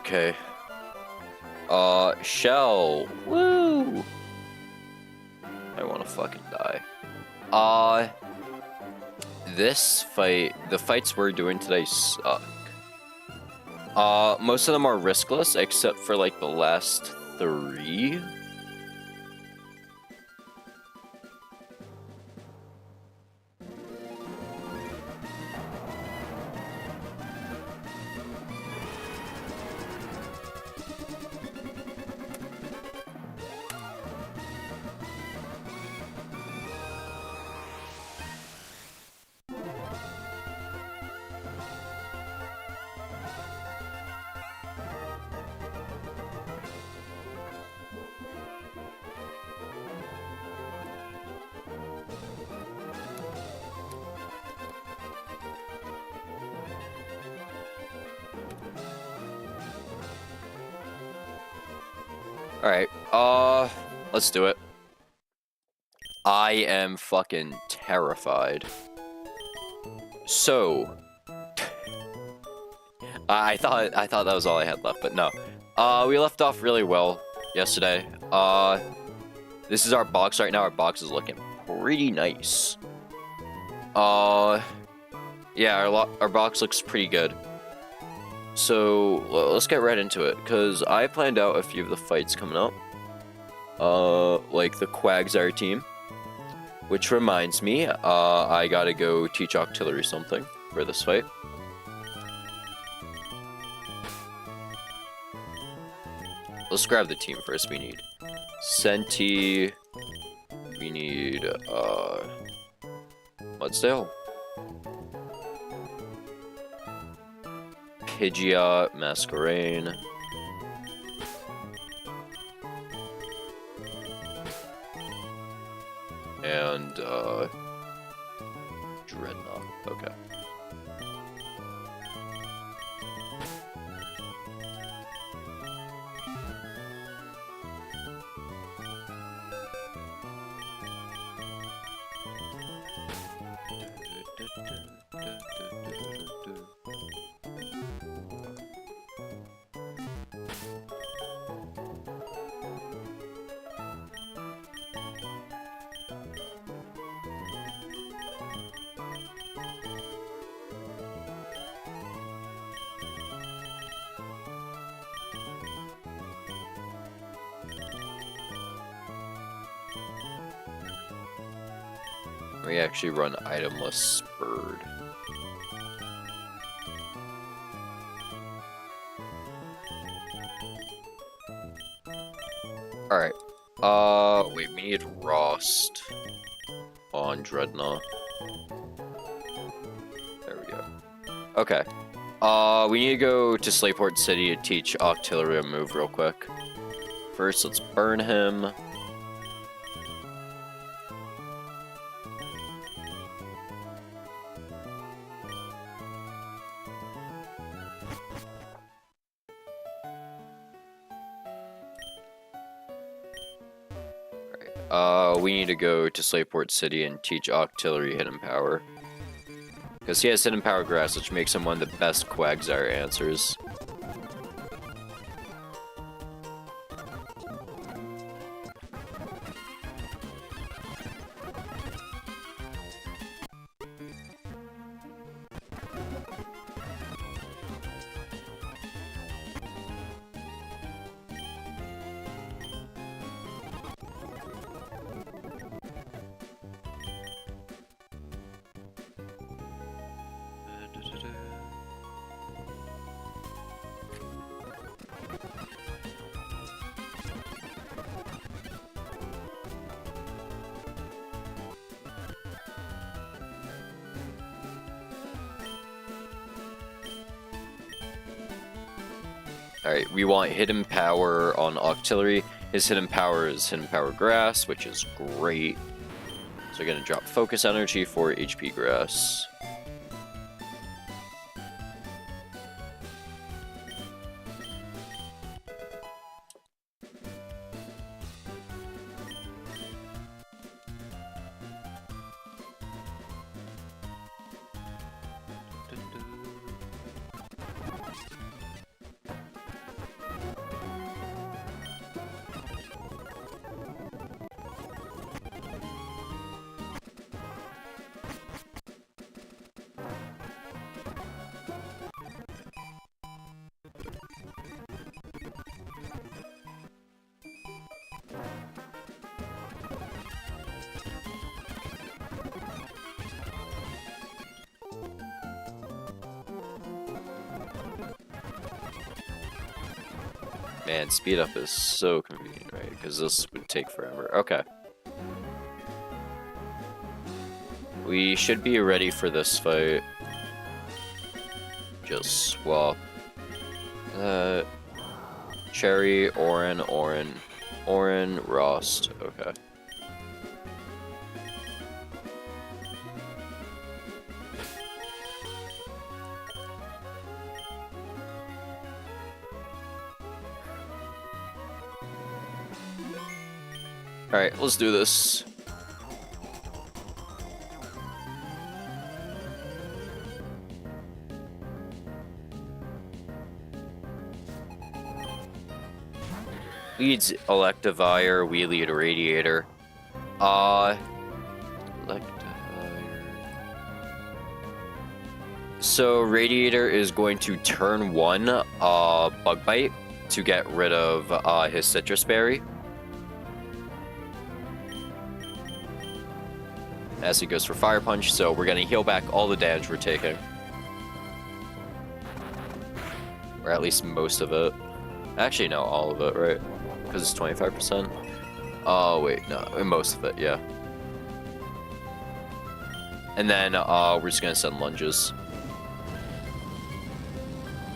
Okay. Shell. Woo! I wanna fucking die. This fight, the fights we're doing today suck. Most of them are riskless, except for, like, the last 3. Alright, let's do it. I am fucking terrified. So, I thought that was all I had left, but no. We left off really well yesterday. This is our box right now. Our box is looking pretty nice. Yeah, our box looks pretty good. So, let's get right into it, because I planned out a few of the fights coming up. Like the Quagsire team. Which reminds me, I gotta go teach Octillery something for this fight. Let's grab the team first. We need Senti. We need, Mudsdale. Pidgeot, Masquerain. And, Dreadnought. Okay. We actually run itemless bird. Alright. Wait, we need Rost on Dreadnought. There we go. Okay. We need to go to Slayport City to teach Octillery a move real quick. First, let's burn him. We need to go to Slayport City and teach Octillery Hidden Power. Because he has Hidden Power Grass, which makes him one of the best Quagsire answers. Alright, we want Hidden Power on Octillery. His Hidden Power is Hidden Power Grass, which is great. So we're gonna drop Focus Energy for HP Grass. Man, speed up is so convenient, right? Because this would take forever. Okay. We should be ready for this fight. Just swap. Cherry, Orin, Rost. Okay. Alright, let's do this. Leads Electivire, we lead Radiator. Electivire. So Radiator is going to turn 1 Bug Bite to get rid of his Citrus Berry. As he goes for Fire Punch, so we're gonna heal back all the damage we're taking. Or at least most of it. Actually, no, all of it, right? Because it's 25%. Oh, wait, no, most of it, yeah. And then we're just gonna send lunges.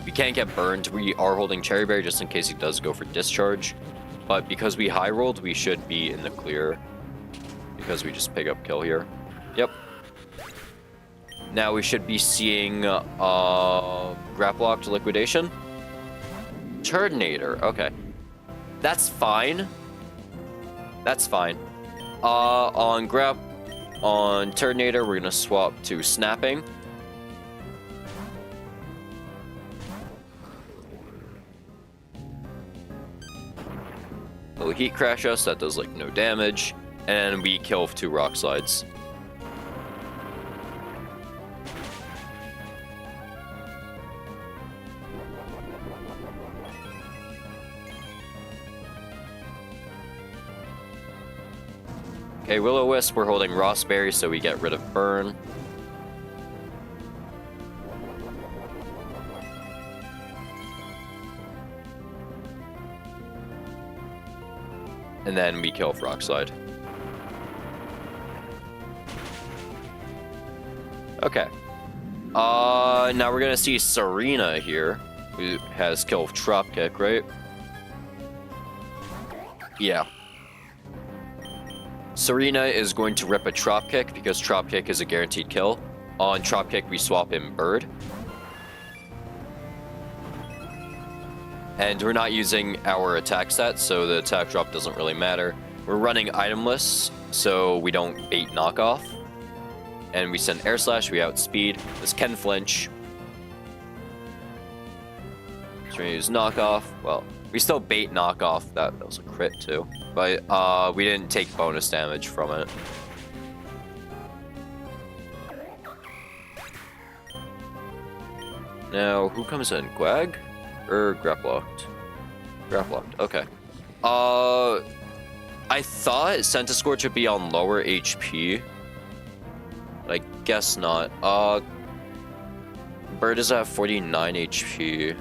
We can't get burned. We are holding Cherry Berry just in case he does go for Discharge. But because we high rolled, we should be in the clear. Because we just pick up kill here. Yep. Now we should be seeing Graplock to Liquidation. Turtonator, okay. That's fine. That's fine. On Turtonator, we're gonna swap to Snapping. It'll Heat Crash us, that does like no damage. And we kill 2 Rock Slides. Okay, Will-O-Wisp, we're holding Rossberry, so we get rid of Burn. And then we kill Rock Slide. Okay. Now we're gonna see Serena here, who has kill Drop Kick, right? Yeah. Serena is going to rip a Drop Kick because Drop Kick is a guaranteed kill. On Drop Kick, we swap in Bird. And we're not using our attack stat, so the attack drop doesn't really matter. We're running itemless, so we don't bait knockoff. And we send Air Slash, we outspeed. This can flinch. So we're gonna use knockoff. Well, we still bait knockoff. That was a crit too. But we didn't take bonus damage from it. Now, who comes in? Quag? Or Graplocked? Graplocked, okay. I thought Centiskorch would be on lower HP. But I guess not. Bird is at 49 HP.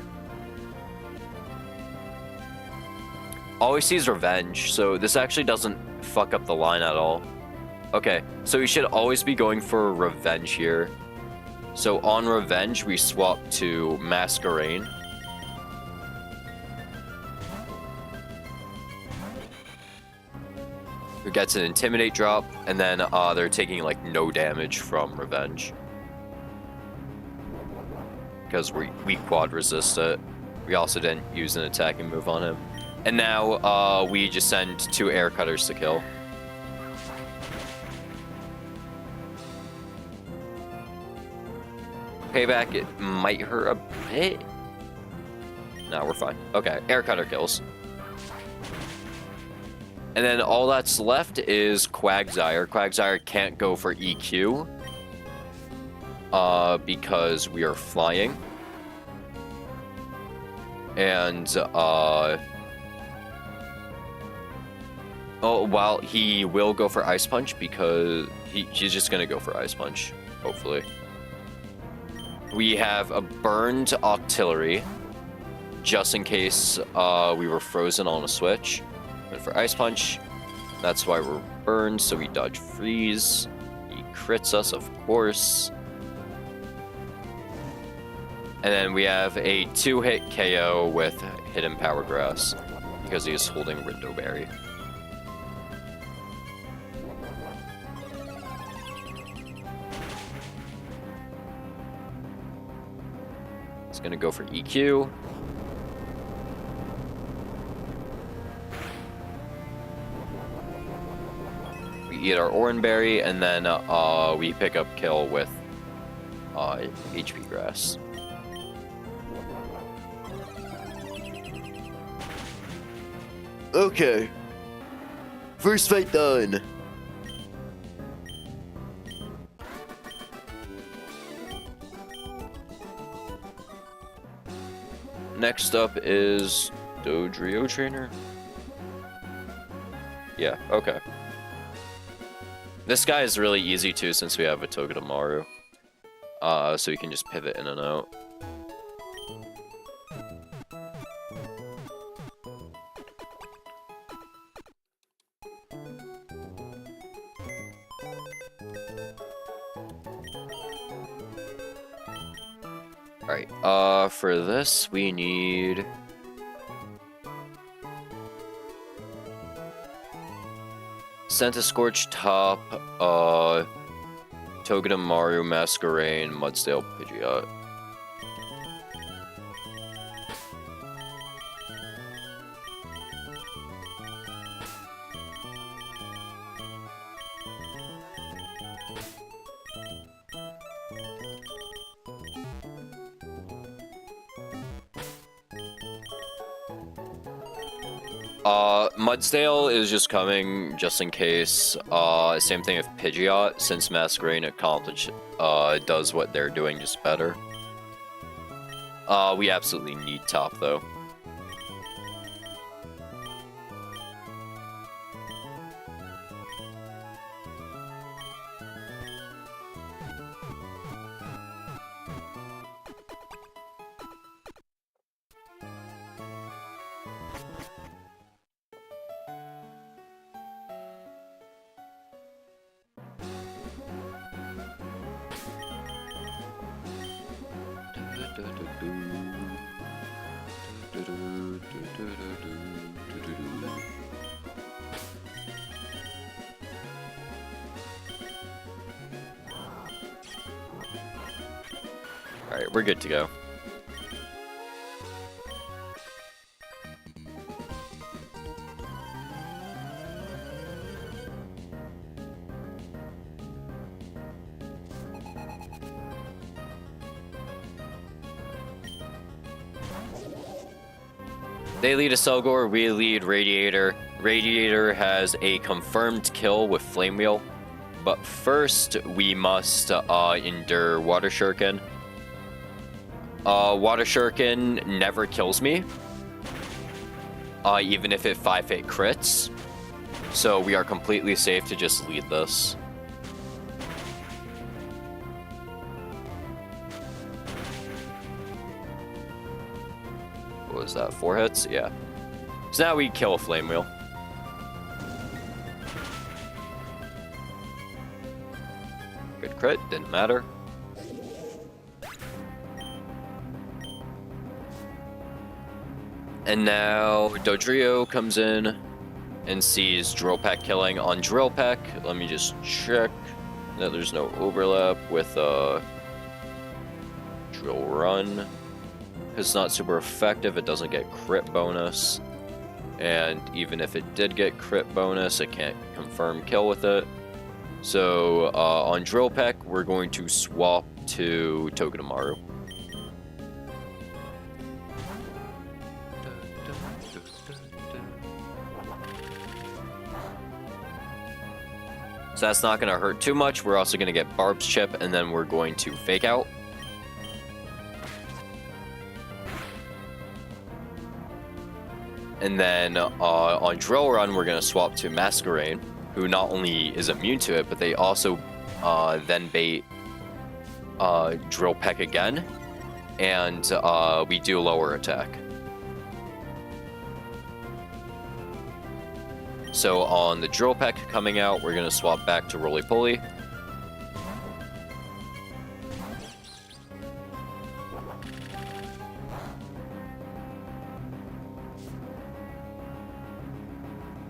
All we see is Revenge, so this actually doesn't fuck up the line at all. Okay, so we should always be going for Revenge here. So on Revenge, we swap to Masquerain. Who gets an Intimidate drop, and then they're taking like no damage from Revenge. Because we quad resist it. We also didn't use an attacking move on him. And now we just send 2 Air Cutters to kill. Payback, it might hurt a bit. No, we're fine. Okay, Air Cutter kills. And then all that's left is Quagsire. Quagsire can't go for EQ. Because we are flying. And, oh, well, he will go for Ice Punch because he's just gonna go for Ice Punch, hopefully. We have a burned Octillery. just in case we were frozen on a switch. Went for Ice Punch. That's why we're burned, so we dodge Freeze. He crits us, of course. And then we have a 2-hit KO with Hidden Power Grass because he is holding Rindo Berry. It's gonna go for EQ. We eat our Oranberry, and then we pick up kill with HP Grass. Okay. First fight done. Next up is Dodrio Trainer. Yeah, okay. This guy is really easy too since we have a Togedemaru. So you can just pivot in and out. Alright, for this we need... Centiscorch Top, Togedemaru, Masquerain, Mudsdale, Pidgeot. Mudsdale is just coming just in case. Same thing with Pidgeot, since Masquerain does what they're doing just better. We absolutely need top though. Alright, we're good to go. They lead a Selgor, we lead Radiator. Radiator has a confirmed kill with Flame Wheel. But first, we must endure Water Shuriken. Water Shuriken never kills me. Even if it 5-hit crits. So we are completely safe to just lead this. What was that, 4 hits? Yeah. So now we kill a Flame Wheel. Good crit, didn't matter. And now Dodrio comes in and sees Drill Peck killing on Drill Peck. Let me just check that there's no overlap with Drill Run. It's not super effective, it doesn't get crit bonus. And even if it did get crit bonus, it can't confirm kill with it. So on Drill Peck, we're going to swap to Togedemaru. So that's not going to hurt too much. We're also going to get Barb's Chip, and then we're going to Fake Out. And then on Drill Run, we're going to swap to Masquerain, who not only is immune to it, but they also then bait Drill Peck again, and we do lower attack. So on the drill peck coming out, we're going to swap back to roly-poly.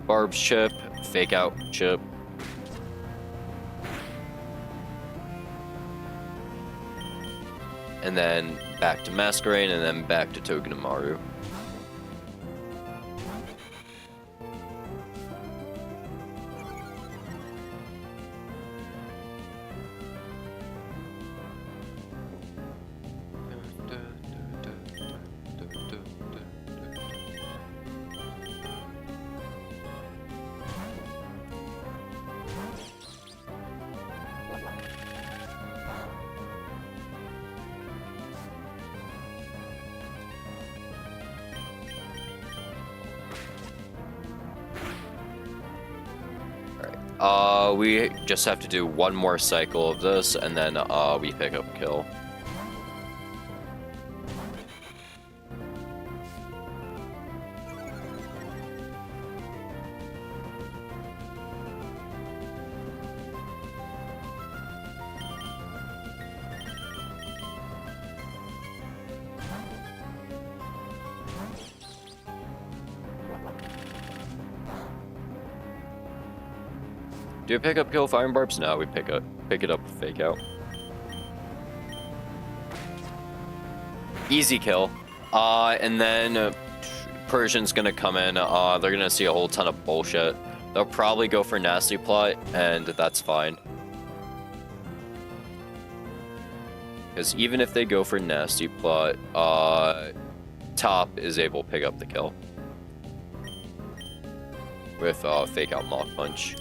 Barb's chip, fake out chip. And then back to Masquerade, and then back to Togedemaru. We just have to do one more cycle of this, and then we pick up a kill. Do we pick up kill Fire and Barbs? No, we pick it up fake out. Easy kill. And then Persian's gonna come in. They're gonna see a whole ton of bullshit. They'll probably go for Nasty Plot, and that's fine. Because even if they go for Nasty Plot, Top is able to pick up the kill with fake out Mach Punch.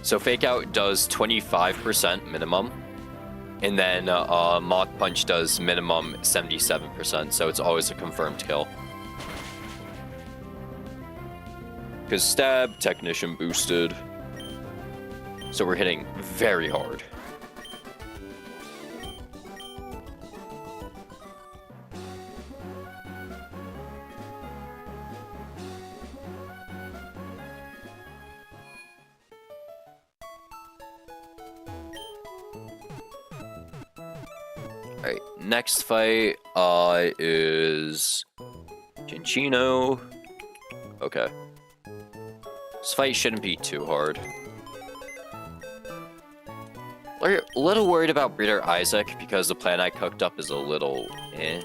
So fake out does 25% minimum, and then Mach Punch does minimum 77%, so it's always a confirmed kill. Because Stab, Technician boosted, so we're hitting very hard. Alright, next fight is Cinchino. Okay. This fight shouldn't be too hard. We're a little worried about Breeder Isaac because the plan I cooked up is a little eh.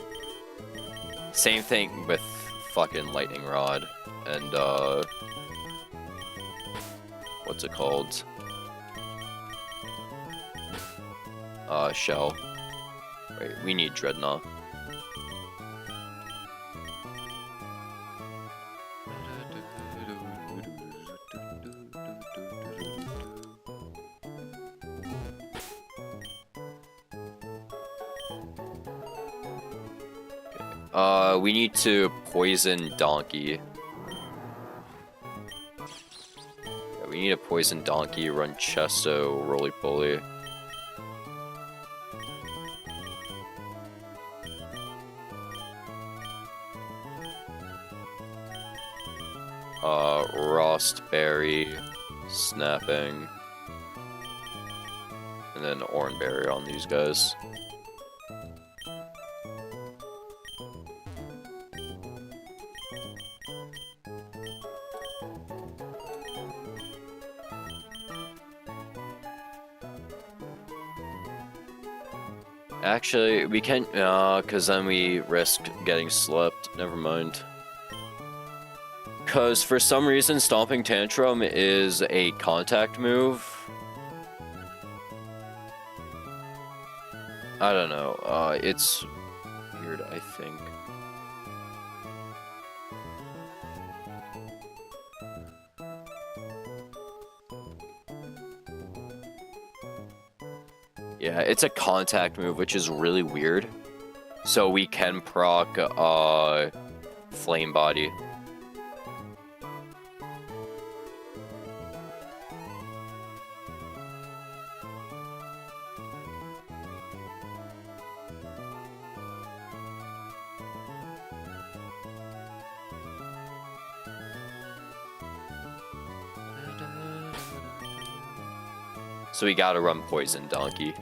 Same thing with fucking Lightning Rod and what's it called? Shell. Wait, we need Dreadnought. We need to poison Donkey. Yeah, we need to poison Donkey, run Chesto, Roly-Poly. Rostberry, Snapping, and then Oranberry on these guys. Actually, we can't, because then we risk getting slept. Never mind. Because for some reason, Stomping Tantrum is a contact move. I don't know. It's weird, I think. Yeah, it's a contact move, which is really weird. So we can proc Flame Body. So we gotta run Poison Donkey.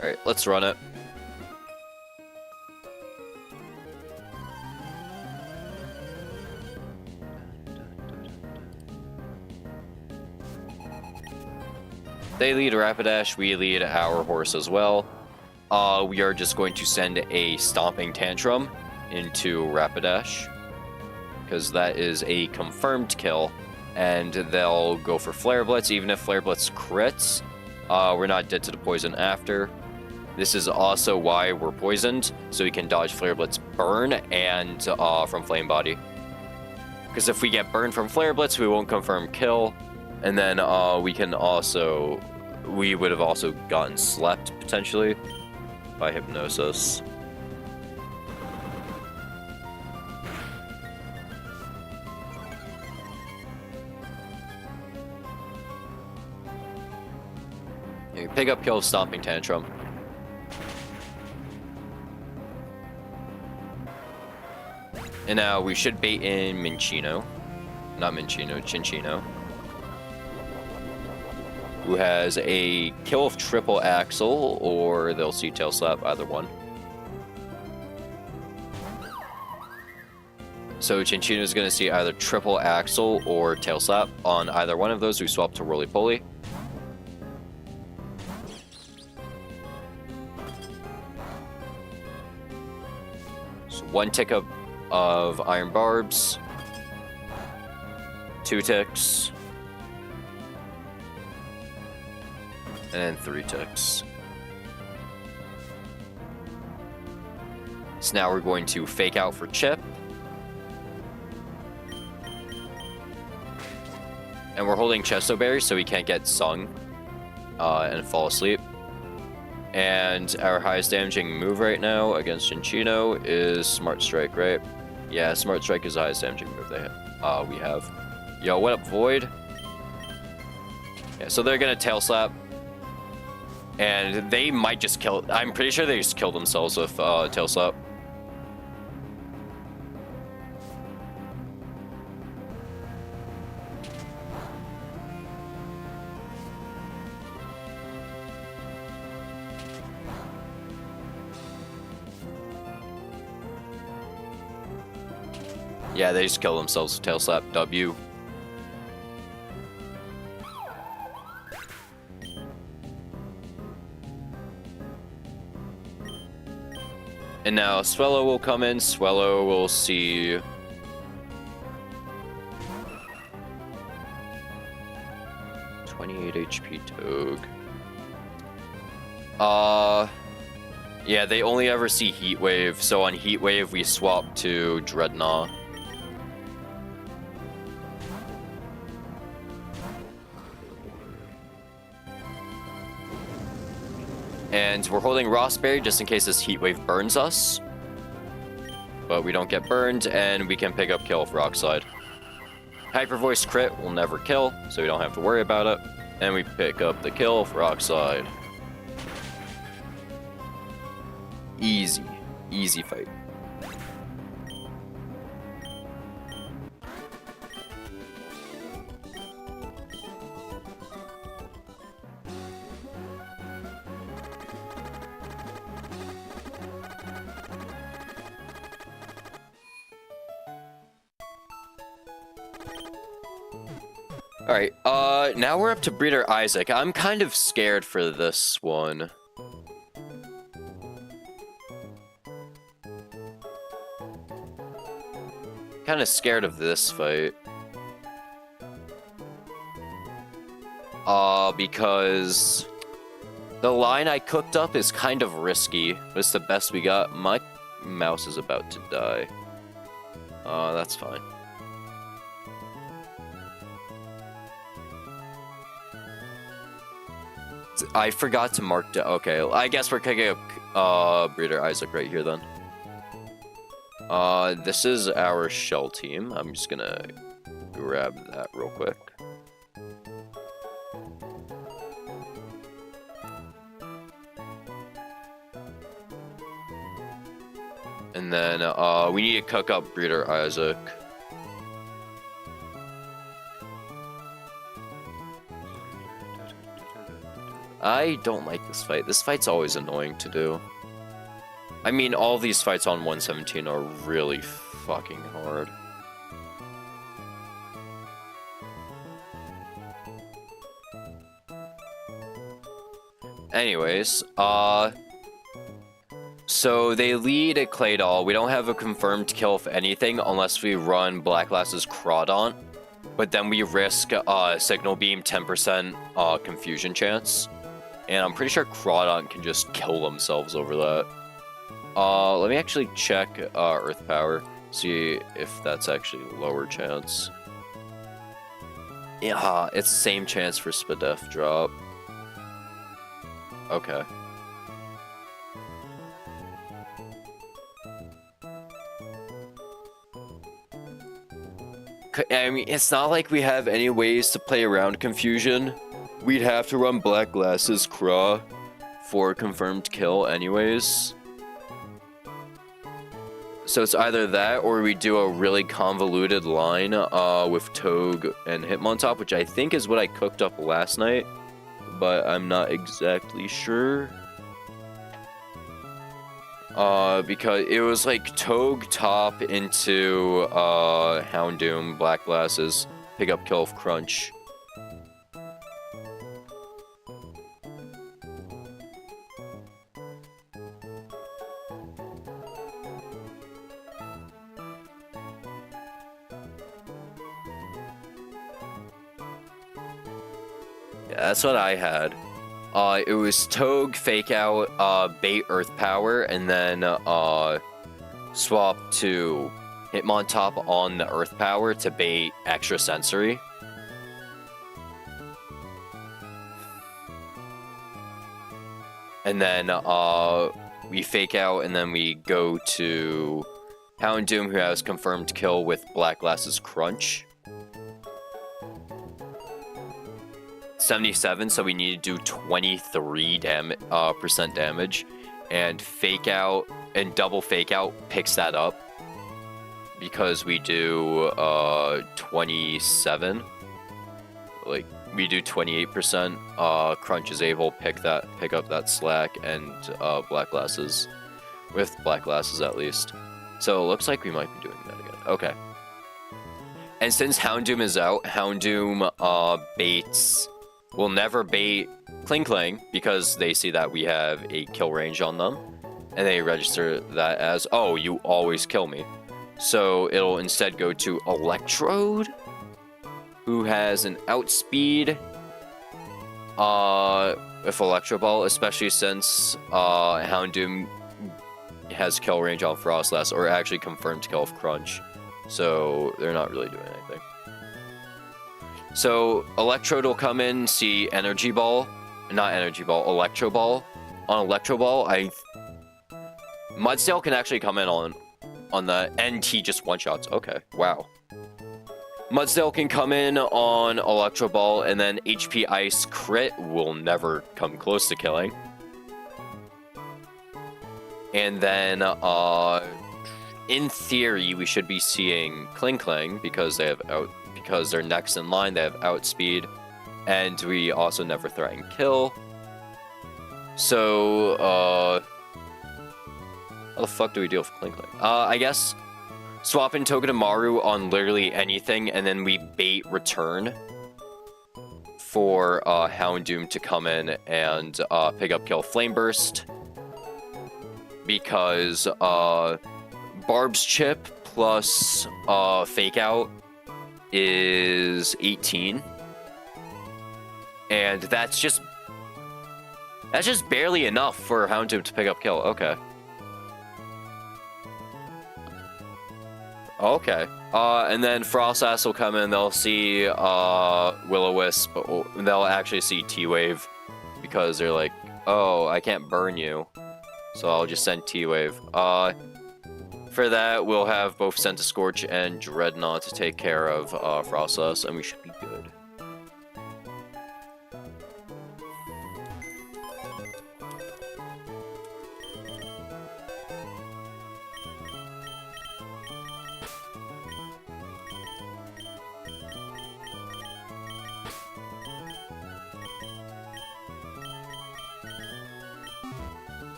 Alright, let's run it. They lead Rapidash, we lead our horse as well. We are just going to send a Stomping Tantrum into Rapidash, because that is a confirmed kill, and they'll go for Flare Blitz. Even if Flare Blitz crits, we're not dead to the poison after. This is also why we're poisoned, so we can dodge Flare Blitz burn and from Flame Body. Because if we get burned from Flare Blitz, we won't confirm kill, and then we would have also gotten slept potentially by Hypnosis. You pick up kill, Stomping Tantrum. And now we should bait in Minccino. Not Minccino, Cinccino. Who has a kill of Triple Axle, or they'll see Tail Slap, either one. So Cinccino's going to see either Triple Axle or Tail Slap. On either one of those, we swap to Roly Poly. So 1 tick of Iron Barbs, 2 ticks, and then 3 ticks. So now we're going to fake out for Chip. And we're holding Chesto Berry so we can't get sung and fall asleep. And our highest damaging move right now against Cinccino is Smart Strike, right? Yeah, Smart Strike is the highest damaging move we have. Yo, what up, Void? Yeah, so they're gonna Tail Slap. And they might just kill... I'm pretty sure they just kill themselves with Tail Slap. Yeah, they just kill themselves with Tail Slap. W. And now Swellow will come in. Swellow will see... HP Togue. Yeah, they only ever see Heat Wave, so on Heat Wave we swap to Dreadnought. And we're holding Rossberry just in case this Heat Wave burns us. But we don't get burned, and we can pick up kill for Rock Slide. Hyper Voice crit will never kill, so we don't have to worry about it. And we pick up the kill for Rock Slide. Easy. Easy fight. Alright, now we're up to Breeder Isaac. I'm kind of scared for this one. Kind of scared of this fight. Because the line I cooked up is kind of risky. It's the best we got. My mouse is about to die. That's fine. I forgot to mark down. Okay, I guess we're kicking up Breeder Isaac right here then. This is our shell team. I'm just gonna grab that real quick. And then, we need to cook up Breeder Isaac. I don't like this fight. This fight's always annoying to do. I mean, all these fights on 117 are really fucking hard. Anyways, so they lead at Claydol. We don't have a confirmed kill of anything unless we run Black Glass's Crawdaunt, but then we risk Signal Beam 10% confusion chance. And I'm pretty sure Crawdaunt can just kill themselves over that. Let me actually check Earth Power, see if that's actually lower chance. Yeah, it's same chance for Spadef drop. Okay. I mean, it's not like we have any ways to play around confusion. We'd have to run Black Glass's Craw for confirmed kill anyways. So it's either that or we do a really convoluted line with Togue and Hitmontop, which I think is what I cooked up last night, but I'm not exactly sure. Because it was like Togue top into Houndoom, Black Glasses, pick up kill of Crunch. Yeah, that's what I had. It was Togue, Fake Out, Bait Earth Power, and then swap to Hitmontop on the Earth Power to bait Extra Sensory. And then we Fake Out, and then we go to Houndoom, who has confirmed kill with Black Glass's Crunch. 77, so we need to do 23% damage, and Fake Out and double Fake Out picks that up because we do 27, like we do 28%. Crunch is able to pick up that slack, and Black Glasses, with Black Glasses at least. So it looks like we might be doing that again. Okay. And since Houndoom is out, Houndoom baits. We'll never bait Kling Kling because they see that we have a kill range on them, and they register that as, oh, you always kill me. So it'll instead go to Electrode, who has an outspeed with Electro Ball, especially since Houndoom has kill range on Frostlass, or actually confirmed kill of Crunch. So they're not really doing anything. So Electrode will come in, see Energy Ball, not Energy Ball, Electro Ball. On Electro Ball, Mudsdale can actually come in on the NT just one shots. Okay, wow. Mudsdale can come in on Electro Ball, and then HP Ice crit will never come close to killing. And then in theory, we should be seeing Kling Kling because they have because they're next in line, they have outspeed, and we also never threaten kill. So, how the fuck do we deal with Kling Kling? I guess swap in Togedemaru on literally anything, and then we bait return for Houndoom to come in and pick up kill Flame Burst, because Barb's Chip plus Fake Out is 18, and that's just barely enough for Houndoom to pick up kill. Okay. And then Frostlass will come in, they'll see Will-O-Wisp, they'll actually see T-Wave because they're like, oh, I can't burn you, so I'll just send T-Wave. For that, we'll have both Scorch and Dreadnought to take care of Frostless, and we should be good.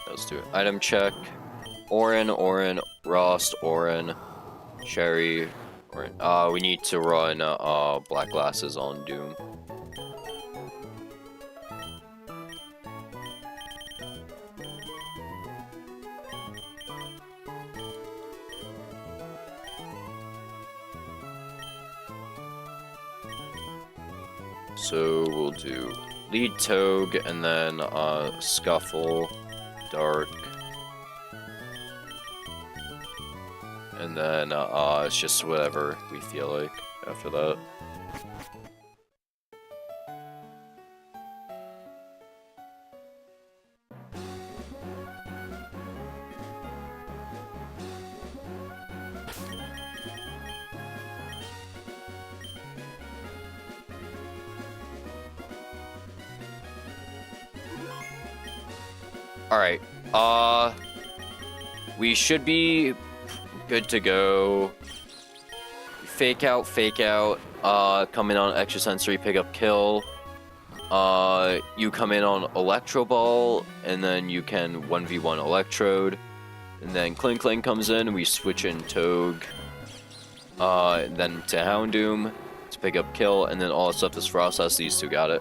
Let's do it. Item check. Orin, Rost, Cherry, we need to run black glasses on Doom. So we'll do lead Togue and then Scuffle, Dark, and then it's just whatever we feel like after that. Alright, we should be good to go. Fake out, come in on Extrasensory, pick up kill. You come in on Electro Ball, and then you can 1v1 Electrode. And then Kling comes in, we switch in Togue. And then to Houndoom to pick up kill, and then all that's left is Frostless, these two got it.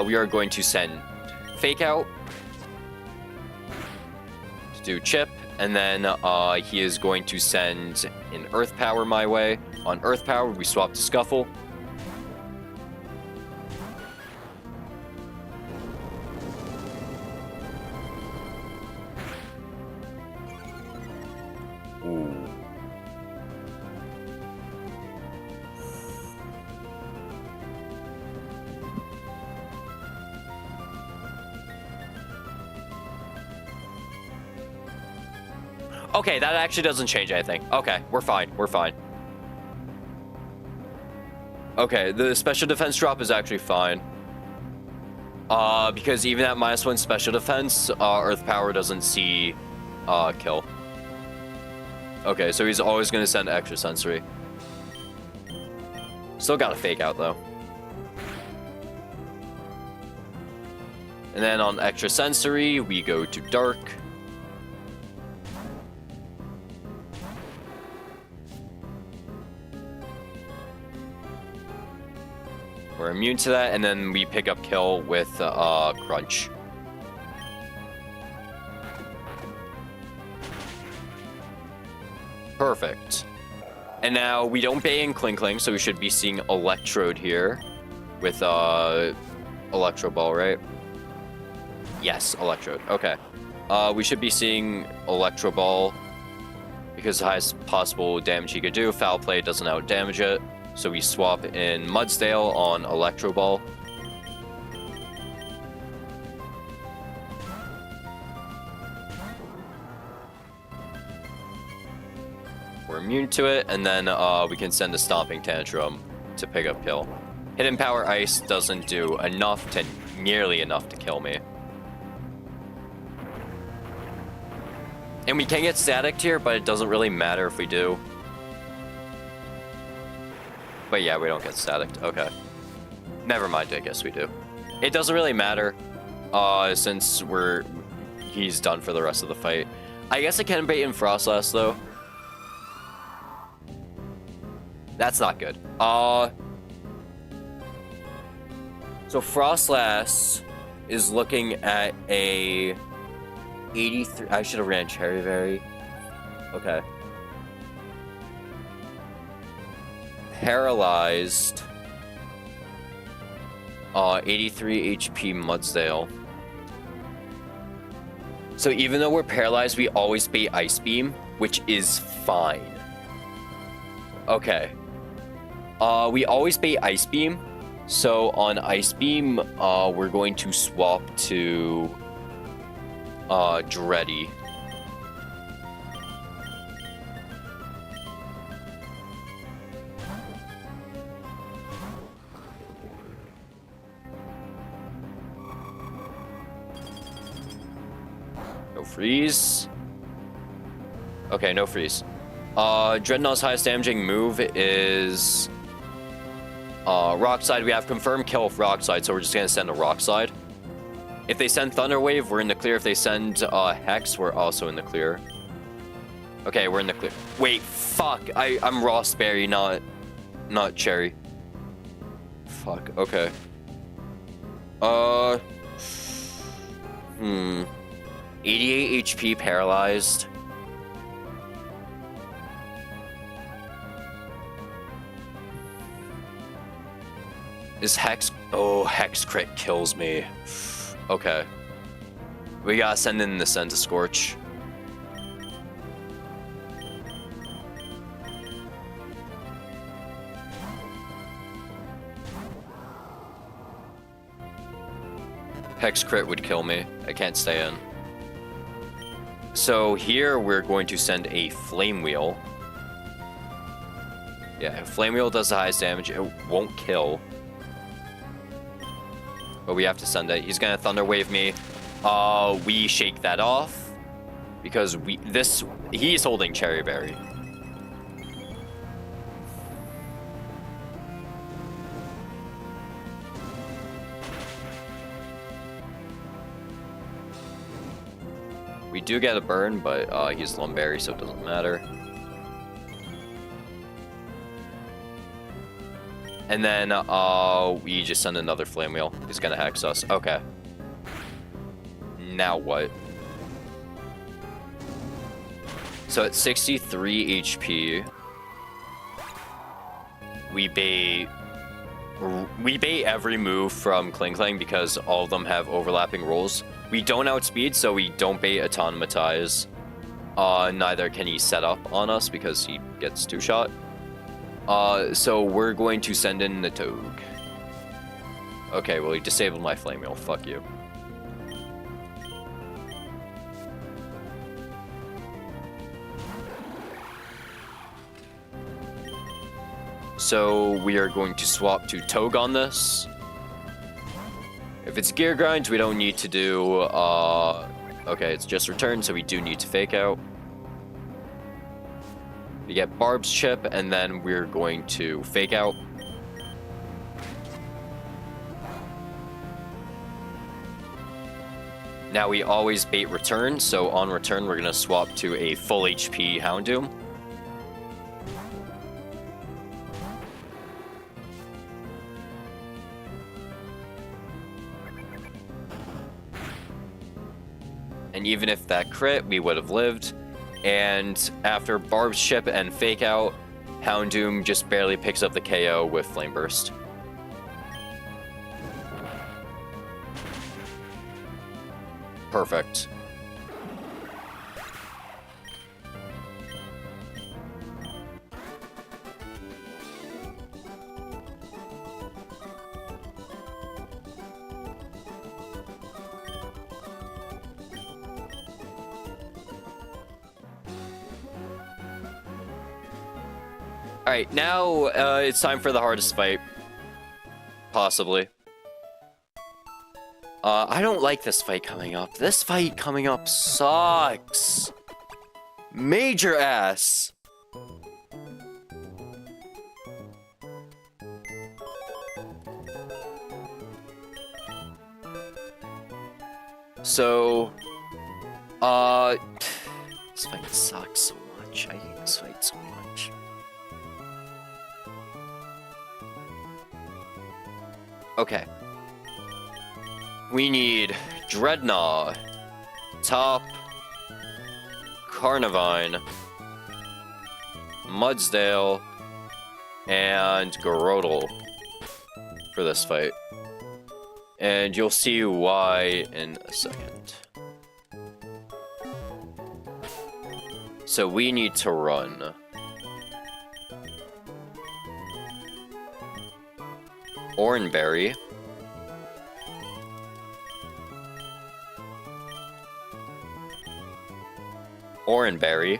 We are going to send Fake Out to do Chip, and then he is going to send an Earth Power my way. On Earth Power, we swap to Scuffle. Ooh. Okay, that actually doesn't change anything. Okay, we're fine. Okay, the special defense drop is actually fine. Because even at -1 special defense, Earth Power doesn't see kill. Okay, so he's always gonna send Extrasensory. Still got a Fake Out though. And then on Extrasensory, we go to Dark. We're immune to that, and then we pick up kill with Crunch. Perfect. And now we don't ban Kling, so we should be seeing Electrode here with Electro Ball, right? Yes, Electrode. Okay. We should be seeing Electro Ball because the highest possible damage he could do. Foul Play doesn't out damage it. So we swap in Mudsdale on Electro Ball. We're immune to it, and then we can send a Stomping Tantrum to pick up kill. Hidden Power Ice doesn't do nearly enough to kill me. And we can get static here, but it doesn't really matter if we do. But yeah, we don't get static. Okay. Never mind, I guess we do. It doesn't really matter, since he's done for the rest of the fight. I guess I can bait in Frostlass, though. That's not good. So Frostlass is looking at a 83. I should have ran Cherry Berry. Okay. Paralyzed. 83 HP Mudsdale. So even though we're paralyzed, we always bait Ice Beam, which is fine. Okay. We always bait Ice Beam. So on Ice Beam, we're going to swap to Dreddy. No freeze. Okay, no freeze. Dreadnought's highest damaging move is Rock Slide. We have confirmed kill with Rock Slide, so we're just gonna send a Rock Slide. If they send Thunder Wave, we're in the clear. If they send Hex, we're also in the clear. Okay, we're in the clear. Wait, fuck. I'm Rossberry, not Cherry. Fuck. Okay. 88 HP paralyzed. Is Hex... Oh, Hex crit kills me. Okay. We gotta send in the Scorch. Hex crit would kill me. I can't stay in. So here we're going to send a Flame Wheel. Yeah, Flame Wheel does the highest damage. It won't kill. But we have to send it. He's gonna Thunder Wave me. We shake that off. Because he's holding Cherry Berry. We do get a burn, but he's Lumberry, so it doesn't matter. And then we just send another Flame Wheel. He's gonna Hex us. Okay. Now what? So at 63 HP, we bait every move from Kling because all of them have overlapping rolls. We don't outspeed, so we don't bait Automatize. Neither can he set up on us because he gets two-shot. So we're going to send in the Togue. Okay, well, he disabled my Flame Wheel. Fuck you. So we are going to swap to Togue on this. If it's Gear Grinds, we don't need to do, okay, it's just return, so we do need to Fake Out. We get Barb's Chip, and then we're going to Fake Out. Now we always bait return, so on return we're going to swap to a full HP Houndoom. And even if that crit, we would have lived. And after Barb's Chip and Fake Out, Houndoom just barely picks up the KO with Flame Burst. Perfect. Alright, now it's time for the hardest fight. Possibly. I don't like this fight coming up. This fight coming up sucks. Major ass. So, this fight sucks so much. I hate this fight so much. Okay. We need Dreadnought, Top, Carnivine, Mudsdale, and Grotle for this fight. And you'll see why in a second. So we need to run. Oranberry. Oranberry.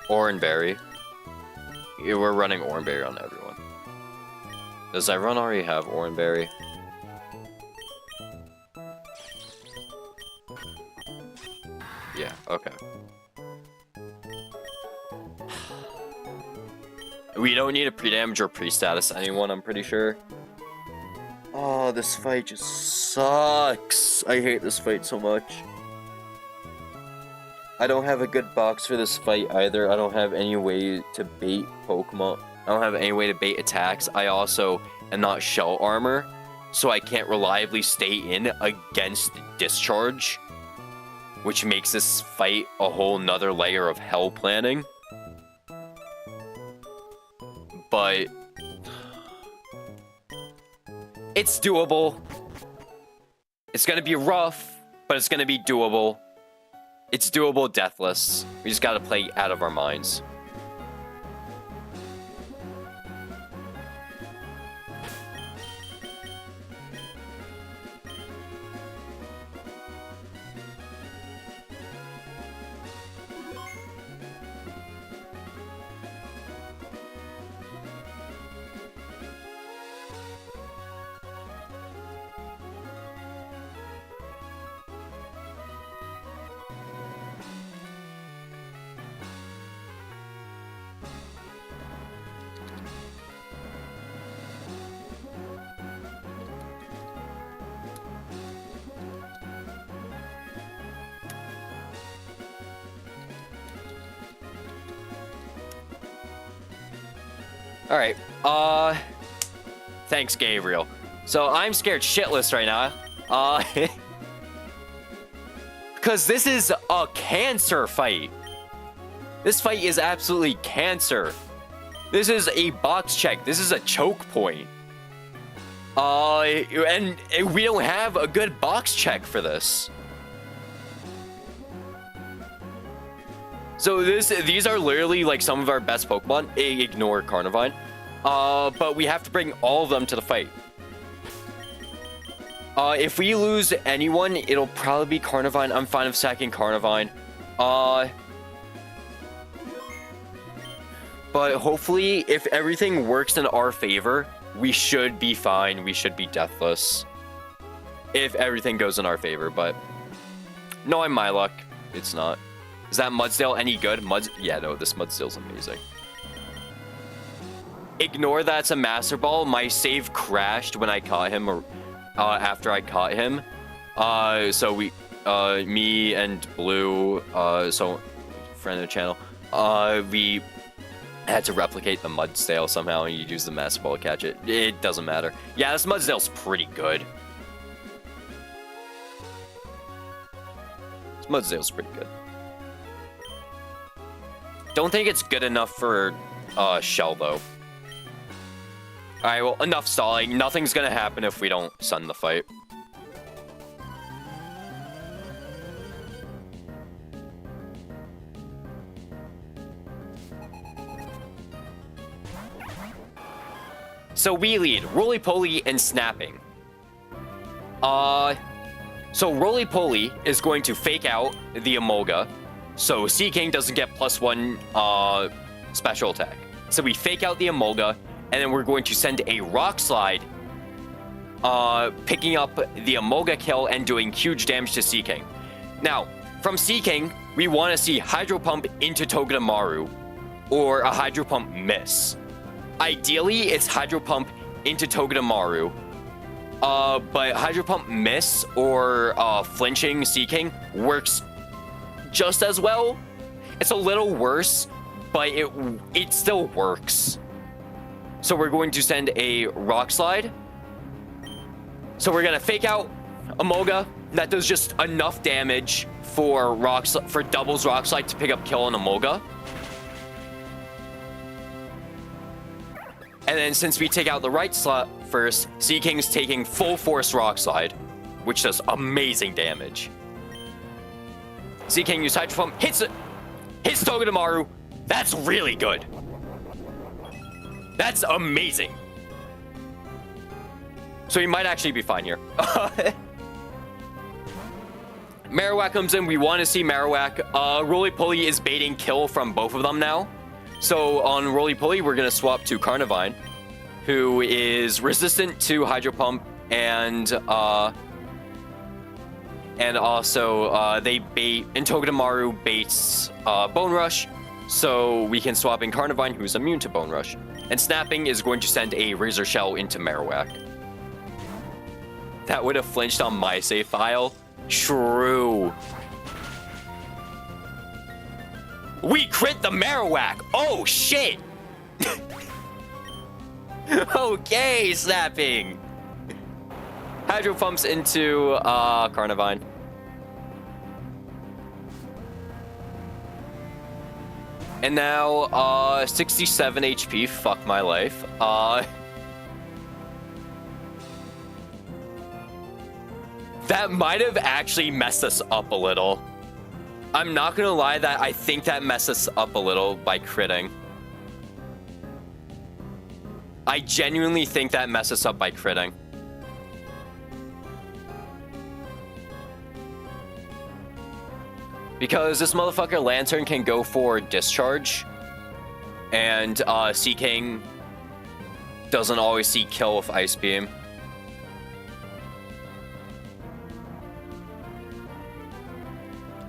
Oranberry. Yeah, we're running Oranberry on everyone. Does Iron already have Oranberry? Yeah, okay. We don't need a pre-damage or pre-status anyone, I'm pretty sure. Oh, this fight just sucks. I hate this fight so much. I don't have a good box for this fight either. I don't have any way to bait Pokemon. I don't have any way to bait attacks. I also am not shell armor, so I can't reliably stay in against discharge, which makes this fight a whole nother layer of hell planning. But it's doable. It's gonna be rough, but it's gonna be doable. It's doable deathless. We just gotta play out of our minds. Alright, thanks, Gabriel. So, I'm scared shitless right now. Because this is a cancer fight. This fight is absolutely cancer. This is a box check. This is a choke point. And we don't have a good box check for this. So these are literally like some of our best Pokemon. Ignore Carnivine. But we have to bring all of them to the fight. If we lose anyone, it'll probably be Carnivine. I'm fine with sacking Carnivine. But hopefully, if everything works in our favor, we should be fine. We should be deathless. If everything goes in our favor, but knowing my luck, it's not. Is that Mudsdale any good? Yeah, no, this Mudsdale's amazing. Ignore that's a Master Ball. My save crashed when I caught him, or after I caught him. So we, me and Blue, so friend of the channel, we had to replicate the Mudsdale somehow, and you use the Master Ball to catch it. It doesn't matter. Yeah, this Mudsdale's pretty good. This Mudsdale's pretty good. Don't think it's good enough for Shell, though. Alright, well, enough stalling. Nothing's gonna happen if we don't sun the fight. So we lead Roly-Poly and Snapping. So Roly-Poly is going to fake out the Emolga, so Seaking doesn't get +1 special attack. So we fake out the Emolga, and then we're going to send a Rock Slide picking up the Emolga kill and doing huge damage to Seaking. Now, from Seaking, we want to see Hydro Pump into Togedemaru, or a Hydro Pump miss. Ideally, it's Hydro Pump into Togedemaru, but Hydro Pump miss or flinching Seaking works just as well. It's a little worse, but it still works. So we're going to send a Rock Slide. So we're gonna fake out Emolga. That does just enough damage for doubles Rock Slide to pick up kill on Emolga. And then since we take out the right slot first, Seaking's taking full force Rock Slide, which does amazing damage. Seaking uses Hydro Pump, hits Togedemaru. That's really good. That's amazing. So he might actually be fine here. Marowak comes in. We want to see Marowak. Roly-Poly is baiting kill from both of them now. So on Roly-Poly, we're going to swap to Carnivine, who is resistant to Hydro Pump, and also they bait, and Togedemaru baits Bone Rush, so we can swap in Carnivine, who's immune to Bone Rush. And Snapping is going to send a Razor Shell into Marowak. That would have flinched on my save file. True. We crit the Marowak. Oh, shit. Okay, Snapping. Hydro Pumps into Carnivine. And now 67 HP. Fuck my life. That might have actually messed us up a little. I'm not gonna lie, that I think that messed us up a little by critting. I genuinely think that messed us up by critting. Because this motherfucker Lantern can go for Discharge, and Seaking doesn't always see kill with Ice Beam.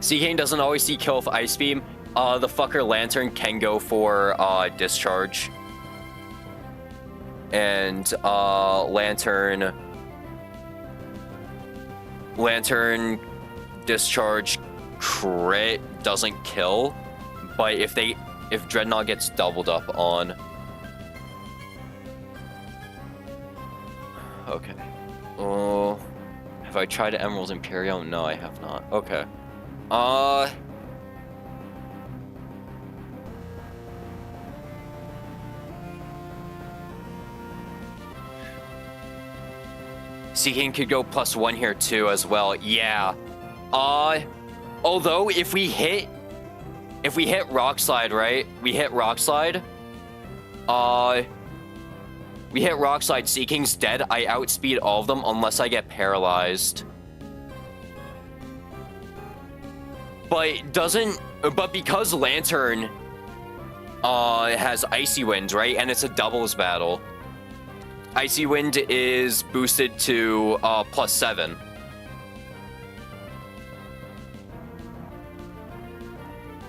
Seaking doesn't always see kill with Ice Beam. The fucker Lantern can go for Discharge. And Lantern Discharge crit doesn't kill, but if Dreadnought gets doubled up on. Okay. Oh, have I tried Emerald Imperial? No, I have not. Okay. Seaking could go +1 here too as well. Yeah. Although if we hit Rock Slide, right? We hit Rock Slide, Seaking's dead. I outspeed all of them unless I get paralyzed. But because Lantern has Icy Wind, right? And it's a doubles battle. Icy Wind is boosted to +7.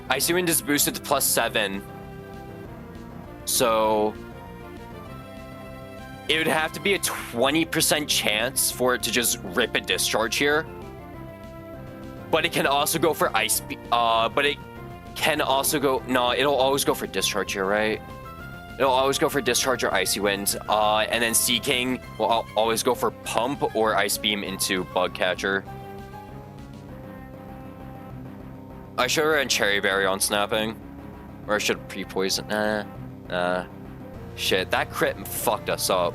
Icy Wind is boosted to +7. So it would have to be a 20% chance for it to just rip a Discharge here. But it can also go for Ice Beam. But it can also go... No, it'll always go for Discharge here, right? It'll always go for Discharge or Icy Wind. And then Seaking will always go for Pump or Ice Beam into Bug Catcher. I should have ran Cherry Berry on Snapping. Or I should pre-poison. Nah. Shit, that crit fucked us up.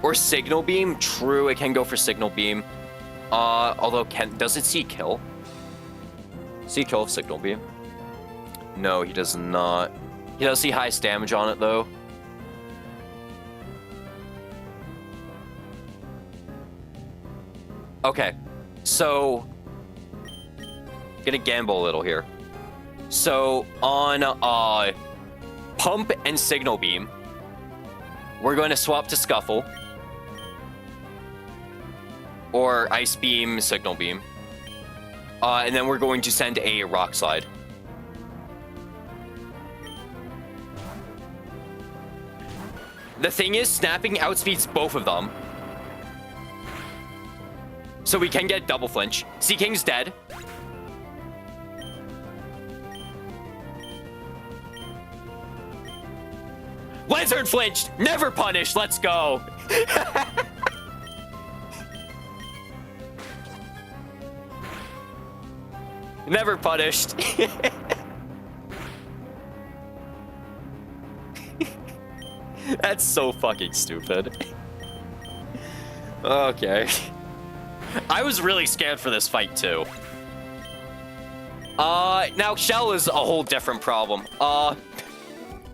Or Signal Beam. True, it can go for Signal Beam. Although, does it see kill? See kill of Signal Beam? No, he does not. He does see highest damage on it, though. Okay, so... Gonna gamble a little here. So, on, Pump and Signal Beam, we're going to swap to Scuffle. Or Ice Beam, Signal Beam. And then we're going to send a Rock Slide. The thing is, snapping outspeeds both of them. So we can get double flinch. Sea King's dead. Lantern flinched! Never punished! Let's go! Never punished. That's so fucking stupid. Okay. I was really scared for this fight too. Now Shell is a whole different problem.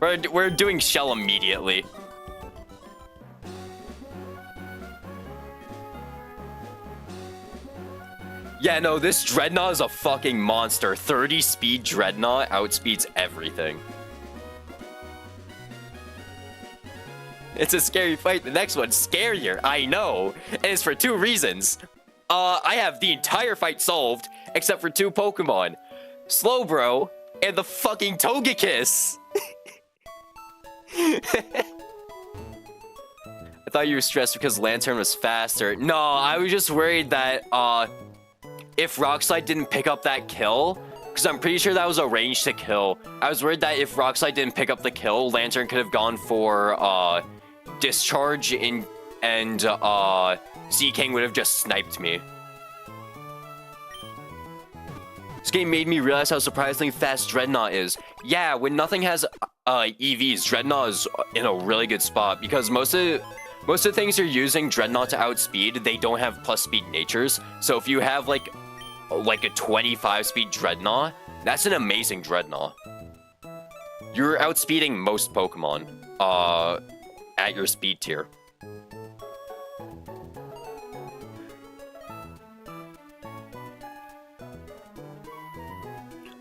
We're doing Shell immediately. Yeah, no, this Dreadnought is a fucking monster. 30 speed Dreadnought outspeeds everything. It's a scary fight. The next one's scarier, I know. And it's for 2 reasons. I have the entire fight solved, except for 2 Pokemon. Slowbro and the fucking Togekiss. I thought you were stressed because Lantern was faster. No, I was just worried that, if Rock Slide didn't pick up that kill, because I'm pretty sure that was a range to kill. I was worried that if Rock Slide didn't pick up the kill, Lantern could have gone for, Discharge and Sea King would have just sniped me. This game made me realize how surprisingly fast Dreadnought is. Yeah, when nothing has EVs, Dreadnought is in a really good spot because most of the things you're using Dreadnought to outspeed, they don't have plus speed natures. So if you have like a 25 speed Dreadnought, that's an amazing Dreadnought. You're outspeeding most Pokemon at your speed tier.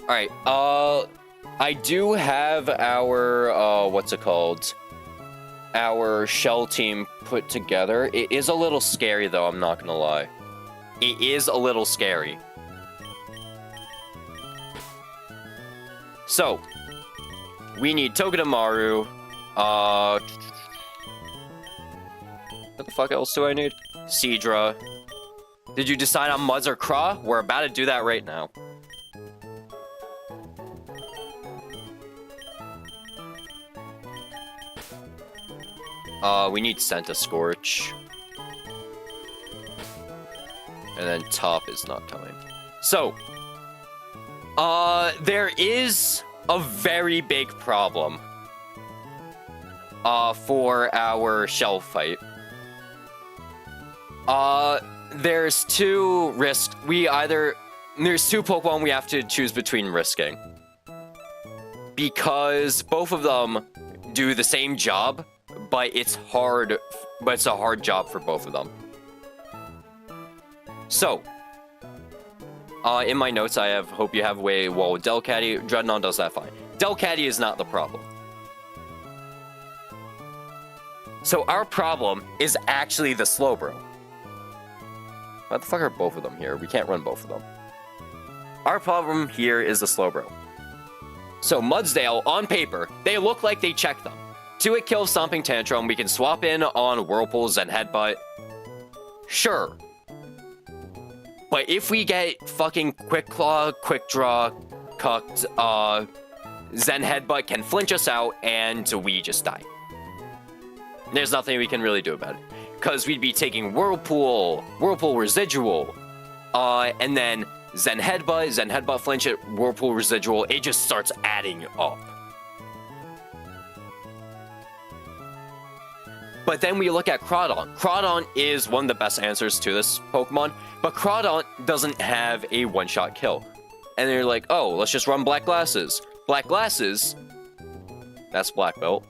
Alright, I do have our, what's it called? Our Shell team put together. It is a little scary, though, I'm not gonna lie. It is a little scary. So, we need Togedemaru, what the fuck else do I need? Seadra. Did you decide on Muzz or Craw? We're about to do that right now. We need Scorch. And then top is not telling. So, there is a very big problem for our Shell fight. There's 2 risks. There's 2 Pokemon we have to choose between risking. Because both of them do the same job, but it's hard, but it's a hard job for both of them. So, in my notes I have, hope you have way, well, Delcatty, Dreadnought does that fine. Delcatty is not the problem. So our problem is actually the Slowbro. Why the fuck are both of them here? We can't run both of them. Our problem here is the Slowbro. So Mudsdale, on paper, they look like they check them. 2-hit kill, Stomping Tantrum, we can swap in on Whirlpools and Headbutt. Sure. But if we get fucking Quick Claw, Quick Draw, Cucked, Zen Headbutt can flinch us out and we just die. There's nothing we can really do about it. Because we'd be taking Whirlpool Residual, and then Zen Headbutt flinch it, Whirlpool Residual, it just starts adding up. But then we look at Crawdaunt. Crawdaunt is one of the best answers to this Pokemon, but Crawdaunt doesn't have a one-shot kill. And they're like, oh, let's just run Black Glasses. Black Glasses, that's Black Belt.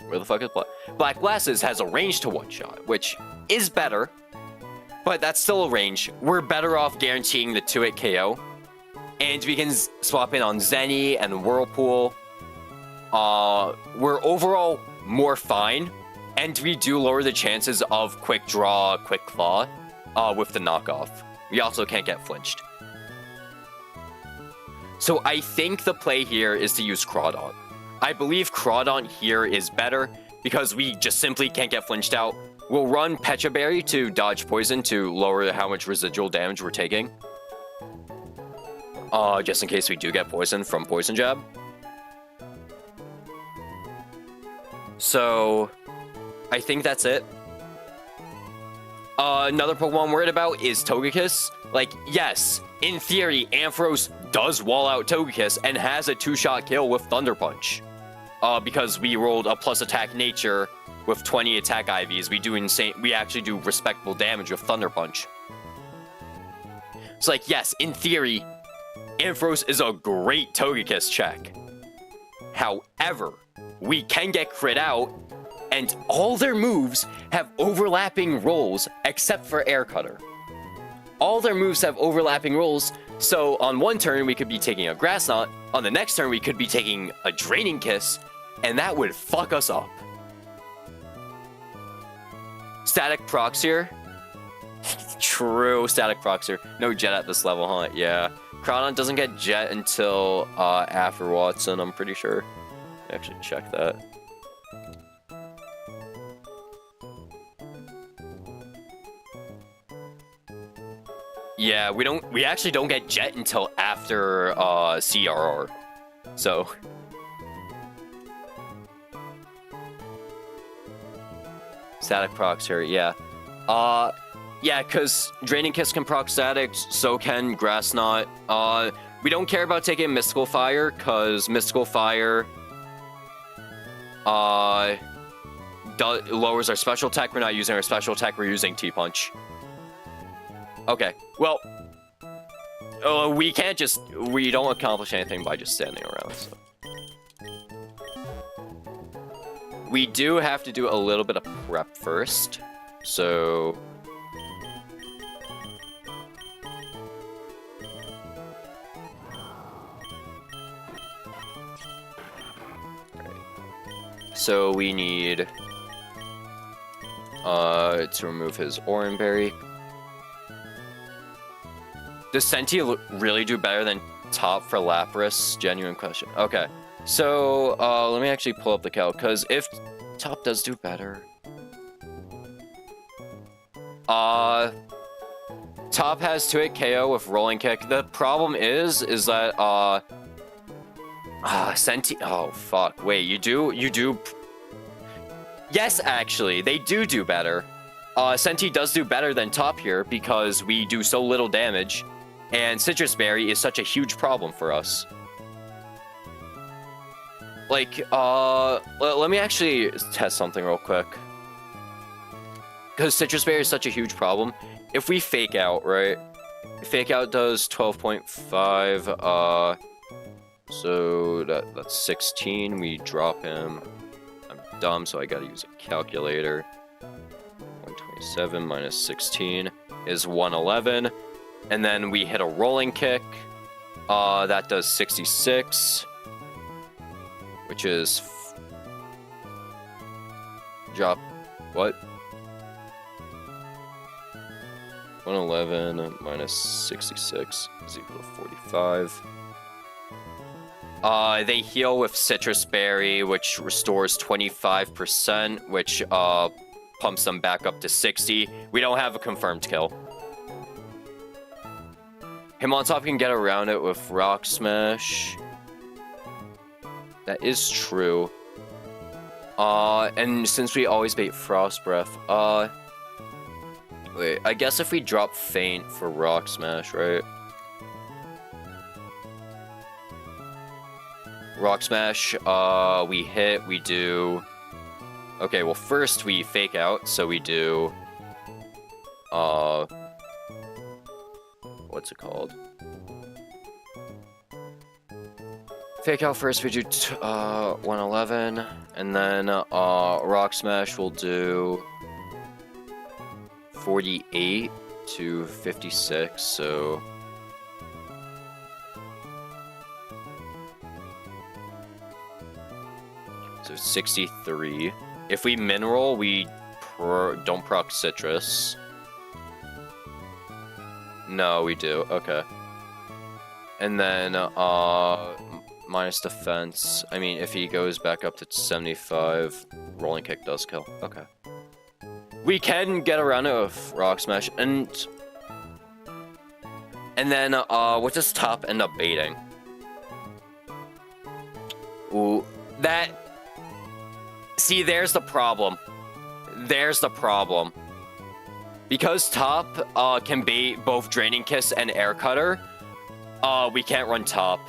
Where the fuck is Black? Black Glasses has a range to one-shot, which is better, but that's still a range. We're better off guaranteeing the 2-hit KO, and we can swap in on Zenny and Whirlpool. We're overall more fine, and we do lower the chances of Quick Draw, Quick Claw, with the knockoff. We also can't get flinched. So I think the play here is to use Crawdaunt. I believe Crawdaunt here is better because we just simply can't get flinched out. We'll run Pecha Berry to dodge poison to lower how much residual damage we're taking. Just in case we do get poison from Poison Jab. So, I think that's it. Another Pokemon I'm worried about is Togekiss. Like, yes, in theory, Ampharos does wall out Togekiss and has a 2-shot kill with Thunder Punch. Because we rolled a plus attack nature with 20 attack IVs. We actually do respectable damage with Thunder Punch. It's like, yes, in theory, Ampharos is a great Togekiss check. However, we can get crit out, and all their moves have overlapping rolls except for Air Cutter. All their moves have overlapping rolls, so on one turn we could be taking a Grass Knot, on the next turn we could be taking a Draining Kiss, and that would fuck us up. Static Procs here. True, Static Procs here. No Jet at this level, huh? Yeah. Crawdaunt doesn't get Jet until after Watson, I'm pretty sure. Actually check that. Yeah, we actually don't get Jet until after CRR. So Static Procs here, yeah. Yeah, because Draining Kiss can proc Static, so can Grass Knot. We don't care about taking Mystical Fire, because Mystical Fire lowers our special attack. We're not using our special attack, we're using T-Punch. Okay, well, we don't accomplish anything by just standing around, so. We do have to do a little bit of prep first, so. So we need to remove his Oran Berry. Does Senti really do better than Top for Lapras? Genuine question. Okay, so let me actually pull up the calc, because if Top does do better, Top has 2-hit KO with Rolling Kick. The problem is that Senti. Oh fuck! Wait, you do. Yes, actually, they do better. Senti does do better than Top here because we do so little damage, and Citrus Berry is such a huge problem for us. Like, let me actually test something real quick. Because Citrus Berry is such a huge problem. If we Fake Out, right? Fake Out does 12.5, so that's 16. We drop him. I'm dumb, so I gotta use a calculator. 127 minus 16 is 111. And then we hit a Rolling Kick. That does 66. Which is... drop... what? 111 minus 66 is equal to 45. They heal with Citrus Berry, which restores 25%, which pumps them back up to 60. We don't have a confirmed kill. Hitmontop can get around it with Rock Smash. That is true. And since we always bait Frost Breath, wait, I guess if we drop Feint for Rock Smash, right? Rock Smash, we hit, we do... Okay, well first we Fake Out, so we do... what's it called? Fake Out first, we do 111, and then Rock Smash will do 48 to 56, so... So 63. If we Mineral, we don't proc Citrus. No, we do. Okay. And then, minus defense. I mean, if he goes back up to 75, rolling kick does kill. Okay. We can get around it with Rock Smash, and then, what does top end up baiting? Ooh, that... See, there's the problem. There's the problem. Because top, can bait both Draining Kiss and Air Cutter, we can't run top.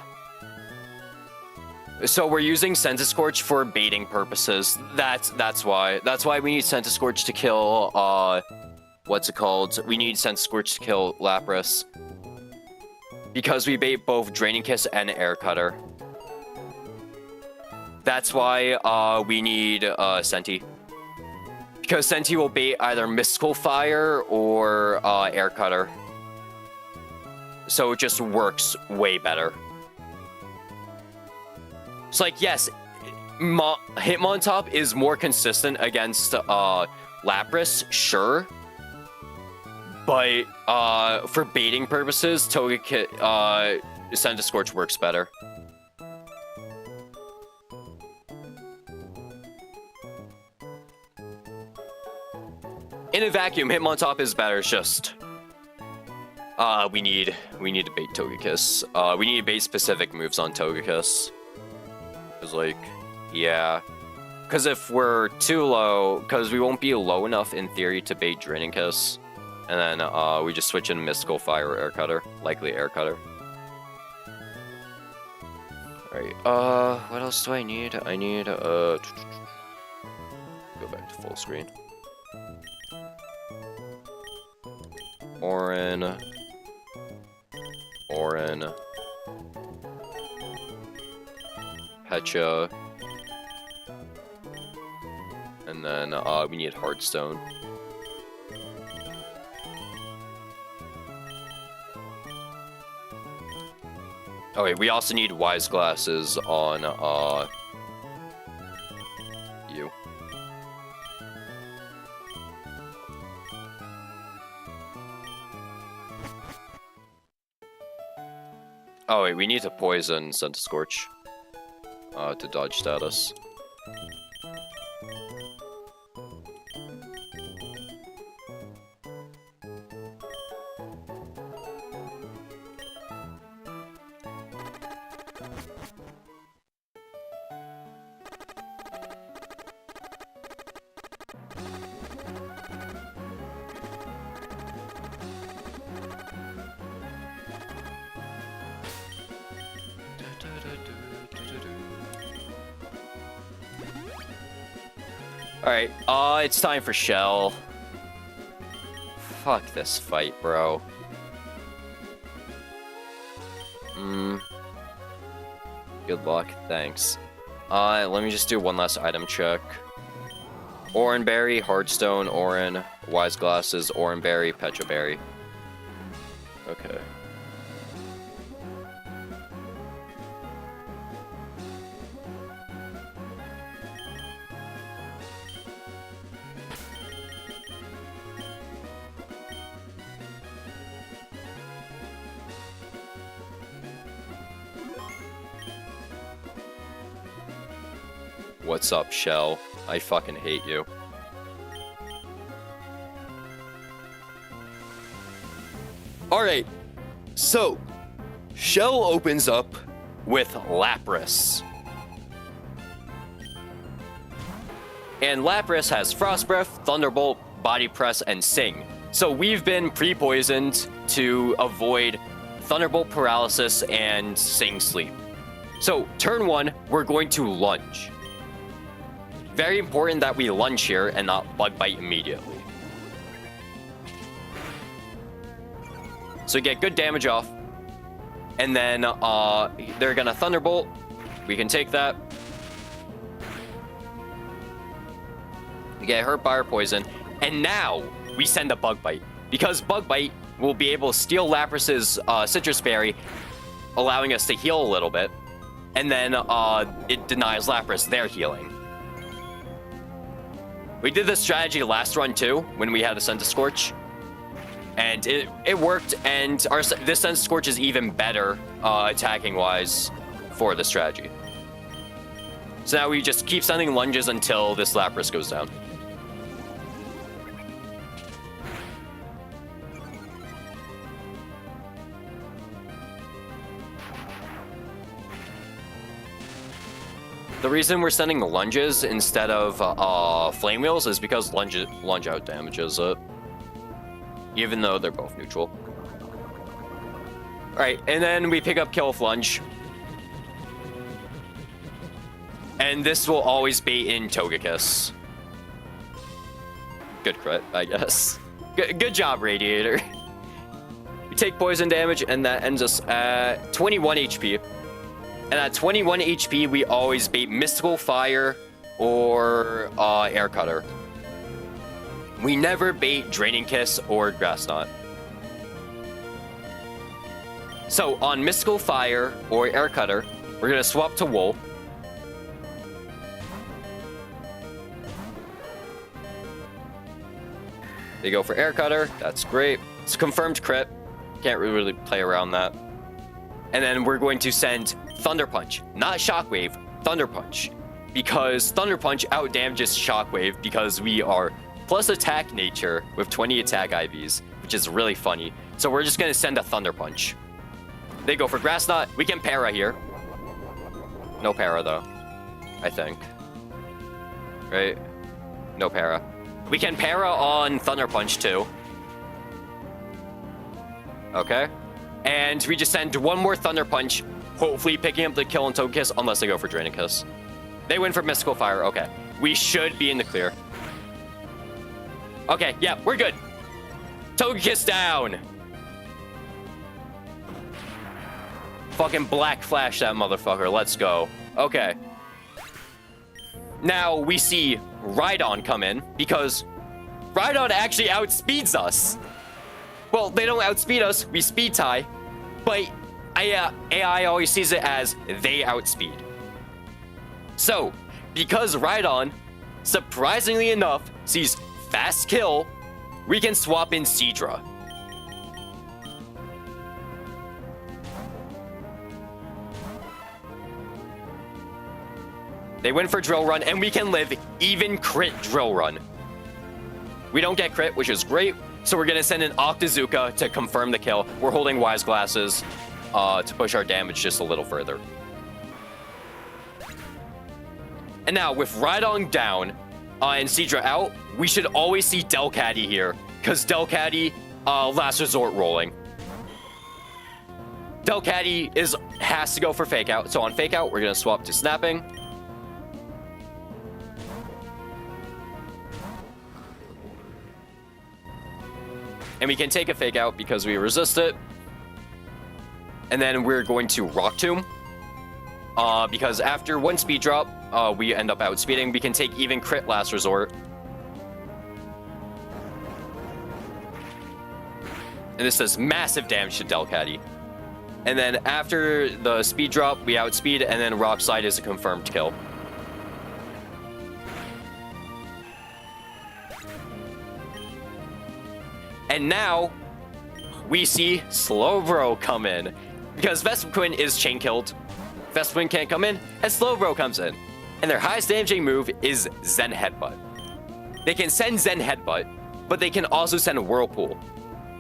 So we're using Scorch for baiting purposes. That's why. That's why we need Scorch to kill, what's it called? We need Scorch to kill Lapras. Because we bait both Draining Kiss and Air Cutter. That's why, we need, Senti. Because Senti will bait either Mystical Fire or, Air Cutter. So it just works way better. So, like, yes, Hitmontop is more consistent against Lapras, sure. But for baiting purposes, Scorch works better. In a vacuum, Hitmontop is better. It's just we need to bait Togekiss. We need to bait specific moves on Togekiss. Cause like, yeah. Cause if we're too low, cause we won't be low enough in theory to bait Draining Kiss. And then we just switch in Mystical Fire or Air Cutter. Likely Air Cutter. Alright, what else do I need? I need, go back to full screen. Orin. Pecha. And then, we need Heartstone. Oh wait, we also need Wise Glasses on, you. Oh wait, we need to poison Scorch, to dodge status. Alright, it's time for Shell. Fuck this fight, bro. Good luck, thanks. Let me just do one last item check. Oranberry, Heartstone, Orin, Wise Glasses, Oranberry, Pecha Berry. Okay. What's up, Shell? I fucking hate you. Alright, so Shell opens up with Lapras. And Lapras has Frost Breath, Thunderbolt, Body Press, and Sing. So we've been pre-poisoned to avoid Thunderbolt Paralysis and Sing Sleep. So turn 1, we're going to lunge. Very important that we lunge here and not Bug Bite immediately. So get good damage off. And then they're gonna Thunderbolt. We can take that. We get hurt by our poison. And now we send a Bug Bite. Because Bug Bite will be able to steal Lapras's Citrus Berry, allowing us to heal a little bit. And then it denies Lapras their healing. We did this strategy last run too, when we had a Scorch. And it worked, and this Sense Scorch is even better attacking-wise for the strategy. So now we just keep sending lunges until this Lapras goes down. The reason we're sending lunges instead of flame wheels is because lunge out damages it, even though they're both neutral. All right, and then we pick up kill with lunge, and this will always be in Togekiss. Good crit, I guess. Good job, Radiator. We take poison damage, and that ends us at 21 HP. And at 21 HP, we always bait Mystical Fire or Air Cutter. We never bait Draining Kiss or Grass Knot. So on Mystical Fire or Air Cutter, we're going to swap to Wool. They go for Air Cutter. That's great. It's a confirmed crit. Can't really play around that. And then we're going to send Thunder Punch, not Shockwave, Thunder Punch. Because Thunder Punch outdamages Shockwave because we are plus attack nature with 20 attack IVs, which is really funny. So we're just going to send a Thunder Punch. They go for Grass Knot. We can Para here. No Para though, I think. Right? No Para. We can Para on Thunder Punch too. Okay. And we just send one more Thunder Punch, hopefully picking up the kill on Togekiss, unless they go for Draining Kiss. They win for Mystical Fire. Okay. We should be in the clear. Okay, yeah, we're good. Togekiss down. Fucking Black Flash that motherfucker. Let's go. Okay. Now we see Rhydon come in, because Rhydon actually outspeeds us. Well, they don't outspeed us, we speed tie, but AI always sees it as they outspeed. So, because Rhydon, surprisingly enough, sees fast kill, we can swap in Seadra. They win for Drill Run, and we can live even crit Drill Run. We don't get crit, which is great. So we're going to send an Octazooka to confirm the kill. We're holding Wise Glasses to push our damage just a little further. And now, with Rhydon down and Seadra out, we should always see Delcatty here, because Delcatty, Last Resort rolling. Delcatty has to go for Fake Out. So on Fake Out, we're going to swap to Snapping. And we can take a Fake Out because we resist it. And then we're going to Rock Tomb. Because after one speed drop, we end up outspeeding. We can take even crit Last Resort. And this does massive damage to Delcatty. And then after the speed drop, we outspeed, and then Rock Slide is a confirmed kill. And now, we see Slowbro come in. Because Vespiquen is chain killed. Vespiquen can't come in, and Slowbro comes in. And their highest damaging move is Zen Headbutt. They can send Zen Headbutt, but they can also send a Whirlpool.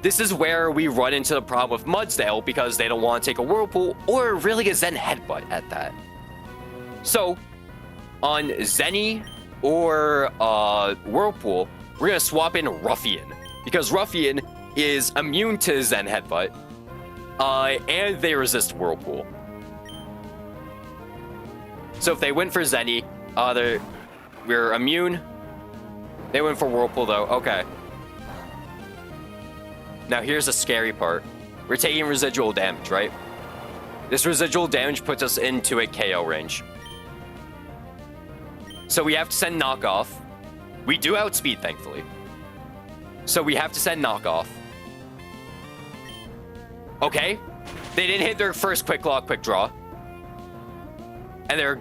This is where we run into the problem with Mudsdale, because they don't want to take a Whirlpool, or really a Zen Headbutt at that. So, on Zenny or Whirlpool, we're going to swap in Ruffian. Because Ruffian is immune to Zen Headbutt, and they resist Whirlpool. So if they win for Zenny, we're immune. They win for Whirlpool though, okay. Now here's the scary part. We're taking residual damage, right? This residual damage puts us into a KO range. So we have to send Knockoff. We do outspeed, thankfully. So we have to send Knockoff. Okay. They didn't hit their first Quick Claw, Quick Draw. And they're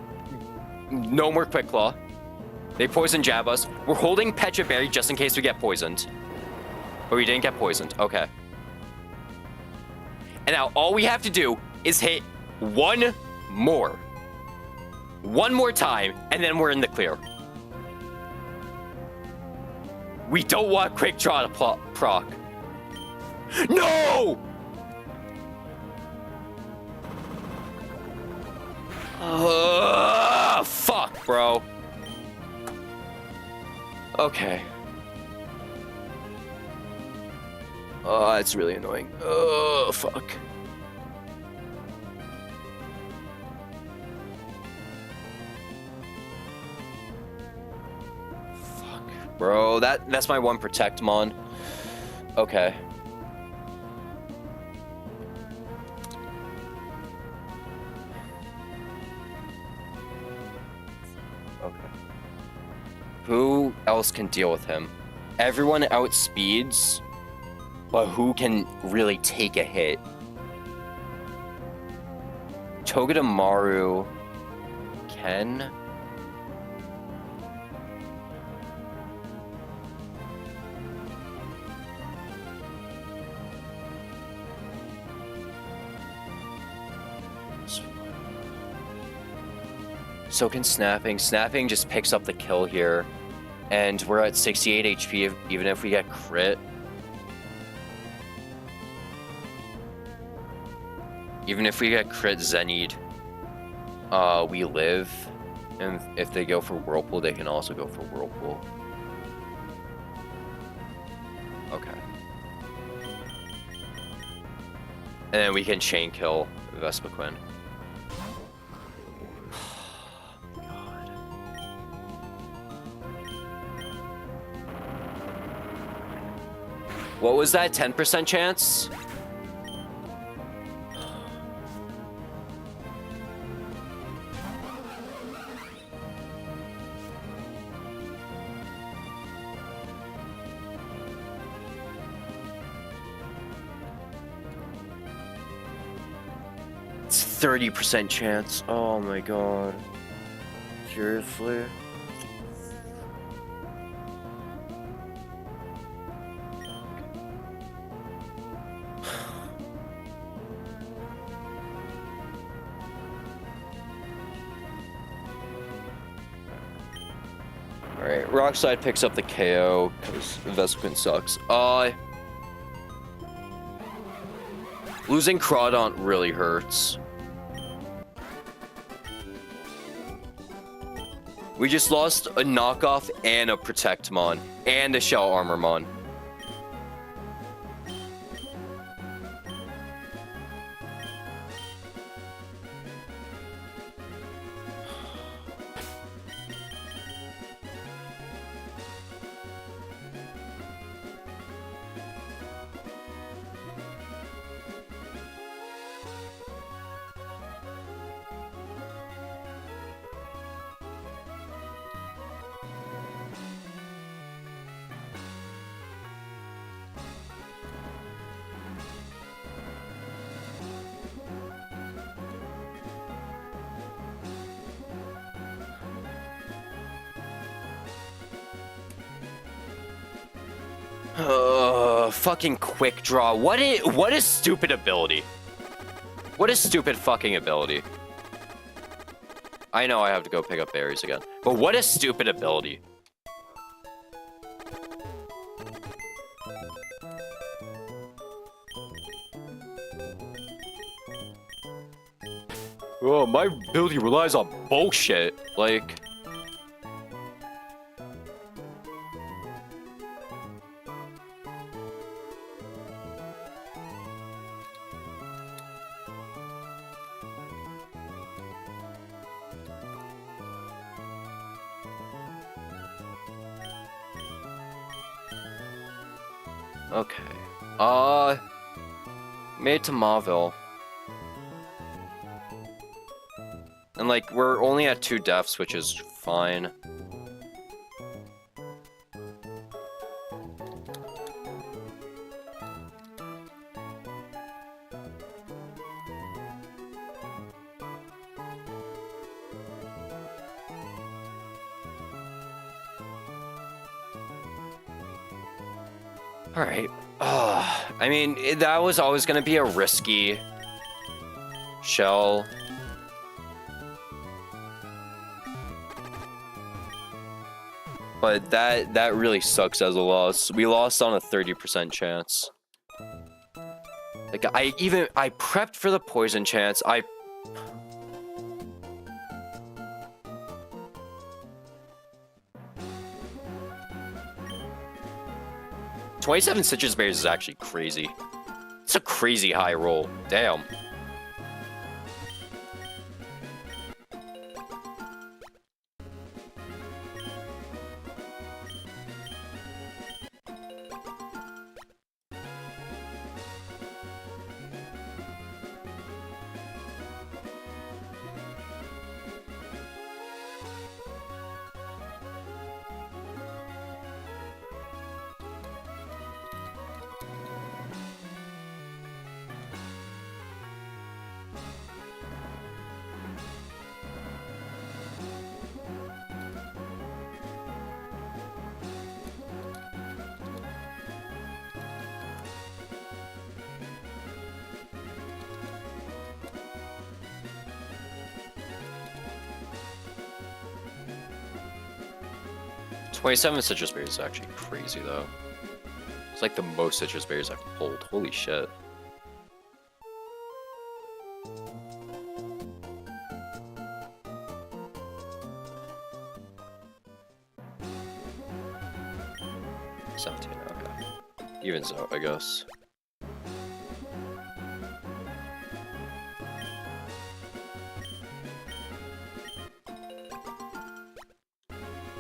no more Quick Claw. They Poison Jab us. We're holding Petra Berry just in case we get poisoned. But we didn't get poisoned. Okay. And now all we have to do is hit one more time, and then we're in the clear. We don't want quick draw to proc. No! Fuck, bro. Okay. Oh, it's really annoying. Oh, fuck. Fuck, bro. That's my one protect mon. Okay. Okay. Who else can deal with him? Everyone outspeeds, but who can really take a hit? Togedemaru can. So can Snapping. Snapping just picks up the kill here. And we're at 68 HP even if we get crit. Even if we get crit Zenid, we live. And if they go for Whirlpool, they can also go for Whirlpool. Okay. And then we can chain kill Vespiquen. What was that? 10% chance? It's 30% chance. Oh my god. Seriously? Alright, Rockslide picks up the KO because Vespiquen sucks. Losing Crawdaunt really hurts. We just lost a knockoff and a Protect Mon, and a Shell Armor Mon. Fucking quick draw. What a stupid ability. What a stupid fucking ability. I know I have to go pick up berries again, but what a stupid ability. Oh, my ability relies on bullshit. Like... Okay. Made it to Mauville. And like, we're only at 2 deaths, which is fine. Alright. I mean, that was always going to be a risky shell. But that really sucks as a loss. We lost on a 30% chance. Like, I prepped for the poison chance. 27 citrus berries is actually crazy. It's a crazy high roll. Damn. $27 citrus berries is actually crazy, though. It's like the most citrus berries I've pulled. Holy shit. $17, okay. Evens out, I guess.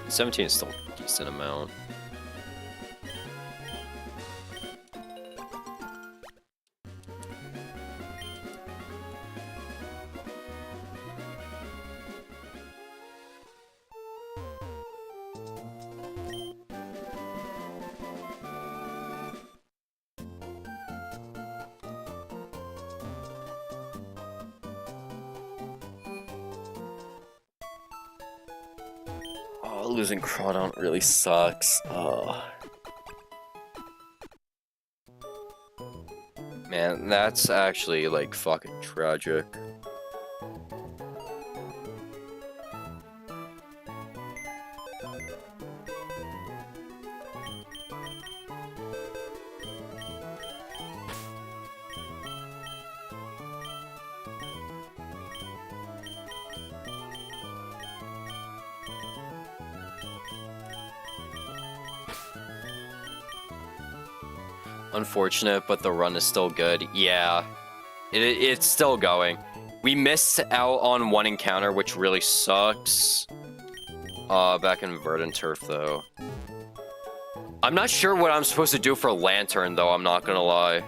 $17 is still a decent amount. Losing Crawdon really sucks. Oh. Man, that's actually like fucking tragic. Unfortunate, but the run is still good. Yeah, it's still going. We missed out on one encounter, which really sucks. Back in Verdant Turf, though. I'm not sure what I'm supposed to do for Lantern, though, I'm not gonna lie.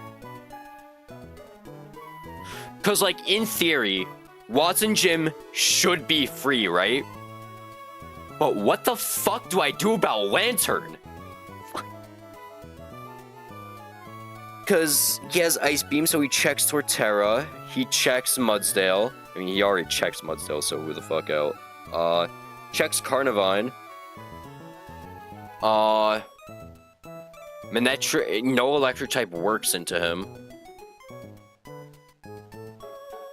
Because, like, in theory, Watson Gym should be free, right? But what the fuck do I do about Lantern? Because he has Ice Beam, so he checks Torterra. He checks Mudsdale. I mean, he already checks Mudsdale, so who the fuck out? Checks Carnivine. No electric type works into him.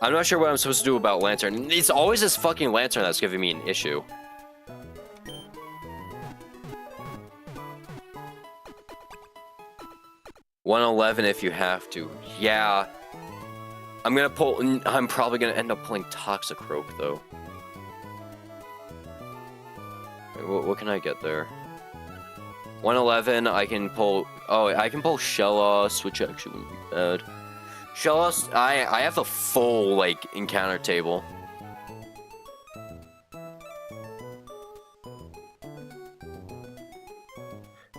I'm not sure what I'm supposed to do about Lantern. It's always this fucking Lantern that's giving me an issue. $111 if you have to. Yeah. I'm probably gonna end up pulling Toxicroak, though. Wait, what can I get there? 111, I can pull... Oh, I can pull Shellos, which actually wouldn't be bad. Shellos, I have the full, like, encounter table.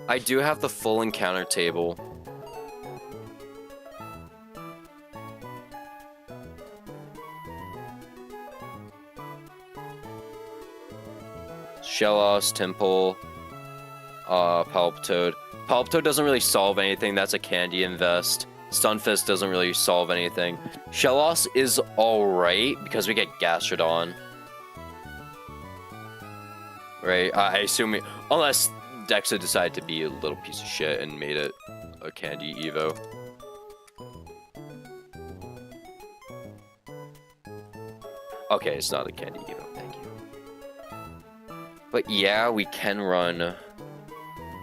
I do have the full encounter table. Shellos, Temple, Palpitoad. Palpitoad doesn't really solve anything. That's a candy invest. Stunfisk doesn't really solve anything. Shellos is alright because we get Gastrodon. Right? I assume unless Dexa decided to be a little piece of shit and made it a candy Evo. Okay, it's not a candy Evo, thank you. But yeah, we can run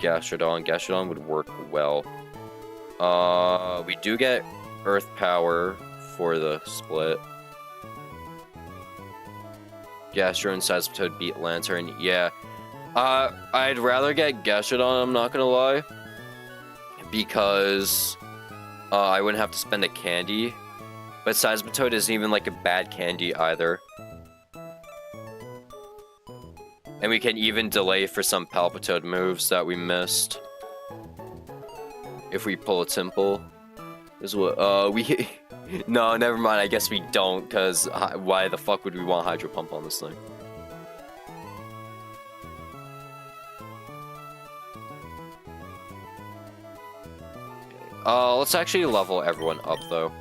Gastrodon. Gastrodon would work well. We do get Earth Power for the split. Gastro and Seismitoad beat Lantern, yeah. I'd rather get Gastrodon, I'm not gonna lie. Because I wouldn't have to spend a candy. But Seismitoad isn't even like a bad candy either. And we can even delay for some Palpitoad moves that we missed. If we pull a Simple. Is what, no, never mind, I guess we don't, because why the fuck would we want Hydro Pump on this thing? Let's actually level everyone up, though.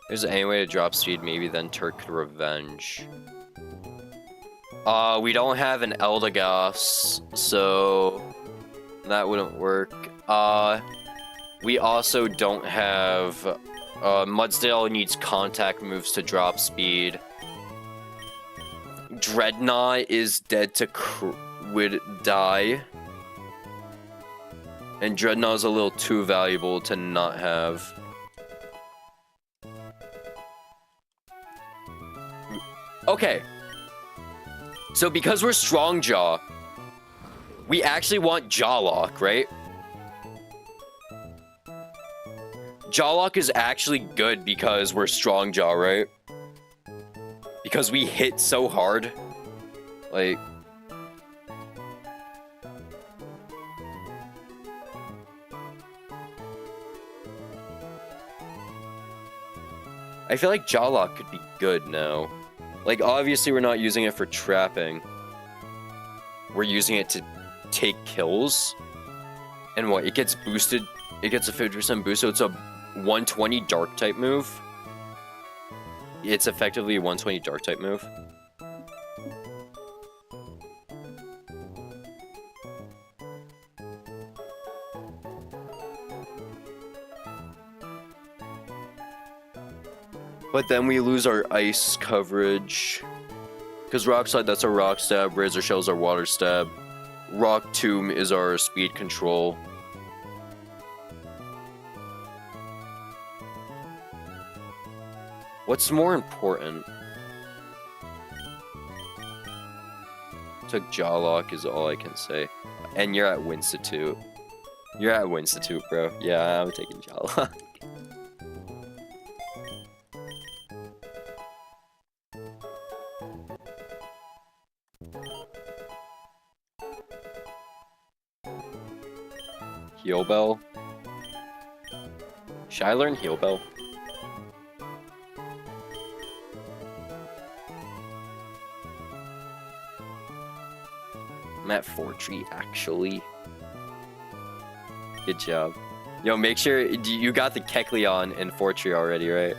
There's any way to drop speed, maybe then Turk could revenge. We don't have an Eldegoss, so that wouldn't work. We also don't have... Mudsdale needs contact moves to drop speed. Dreadnought is dead to would die. And Dreadnought is a little too valuable to not have. Okay. So because we're Strong Jaw, we actually want Jaw Lock, right? Jaw Lock is actually good because we're Strong Jaw, right? Because we hit so hard. Like... I feel like Jaw Lock could be good now. Like, obviously we're not using it for trapping. We're using it to take kills. And what? It gets boosted. It gets a 50% boost, so it's a 120 Dark type move. It's effectively a 120 Dark type move. But then we lose our ice coverage. Because Rock Slide, that's our Rock Stab. Razor Shell's our Water Stab. Rock Tomb is our speed control. What's more important? Took Jaw Lock is all I can say. And you're at Winstitute. You're at Winstitute, bro. Yeah, I'm taking Jaw Lock. Heal Bell? Should I learn Heal Bell? I'm at Fortree, actually. Good job. Yo, make sure you got the Kecleon in Fortree already, right?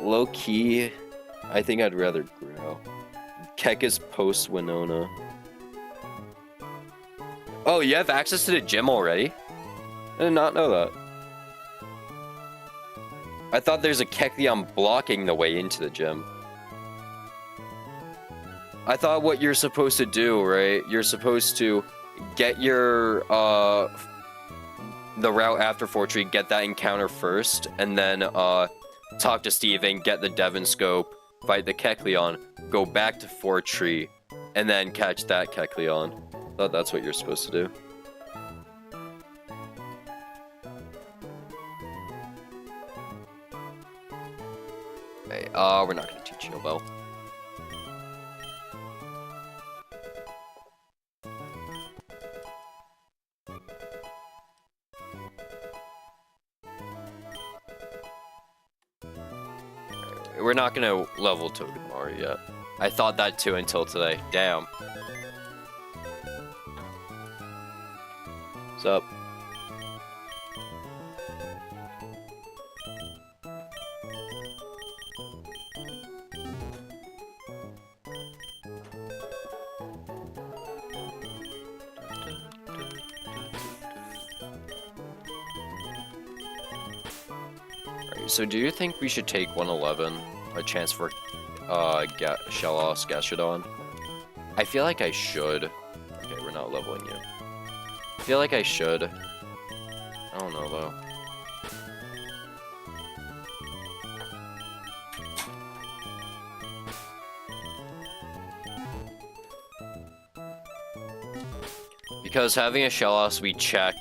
Low key, I think I'd rather grow. Keck is post Winona. Oh, you have access to the gym already? I did not know that. I thought there's a Kecleon blocking the way into the gym. I thought what you're supposed to do, right? You're supposed to get your, the route after Fortree, get that encounter first, and then, talk to Steven, get the Devon Scope, fight the Kecleon, go back to Fortree, and then catch that Kecleon. I thought that's what you're supposed to do. Okay, we're not gonna teach Heal Bell. we're not gonna level Togedemaru yet. I thought that too until today. Damn. What's up? So do you think we should take 111, a chance for Shellos Gastrodon? I feel like I should. Okay, we're not leveling you. I feel like I should. I don't know though. Because having a Shellos, we check,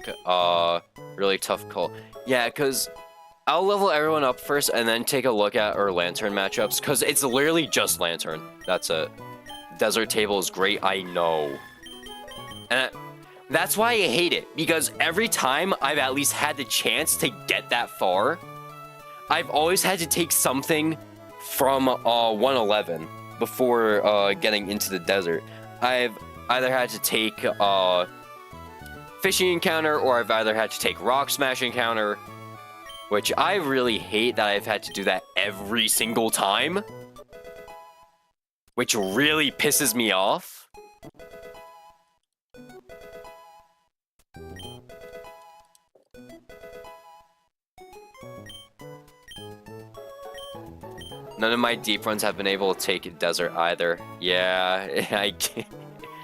really tough call. Yeah, because I'll level everyone up first and then take a look at our Lantern matchups, because it's literally just Lantern. That's it. Desert Table is great, I know. And that's why I hate it, because every time I've at least had the chance to get that far, I've always had to take something from 111 before getting into the desert. I've either had to take Fishing Encounter, or I've either had to take Rock Smash Encounter, which I really hate that I've had to do that every single time, which really pisses me off. None of my deep runs have been able to take a desert either. Yeah, I can't.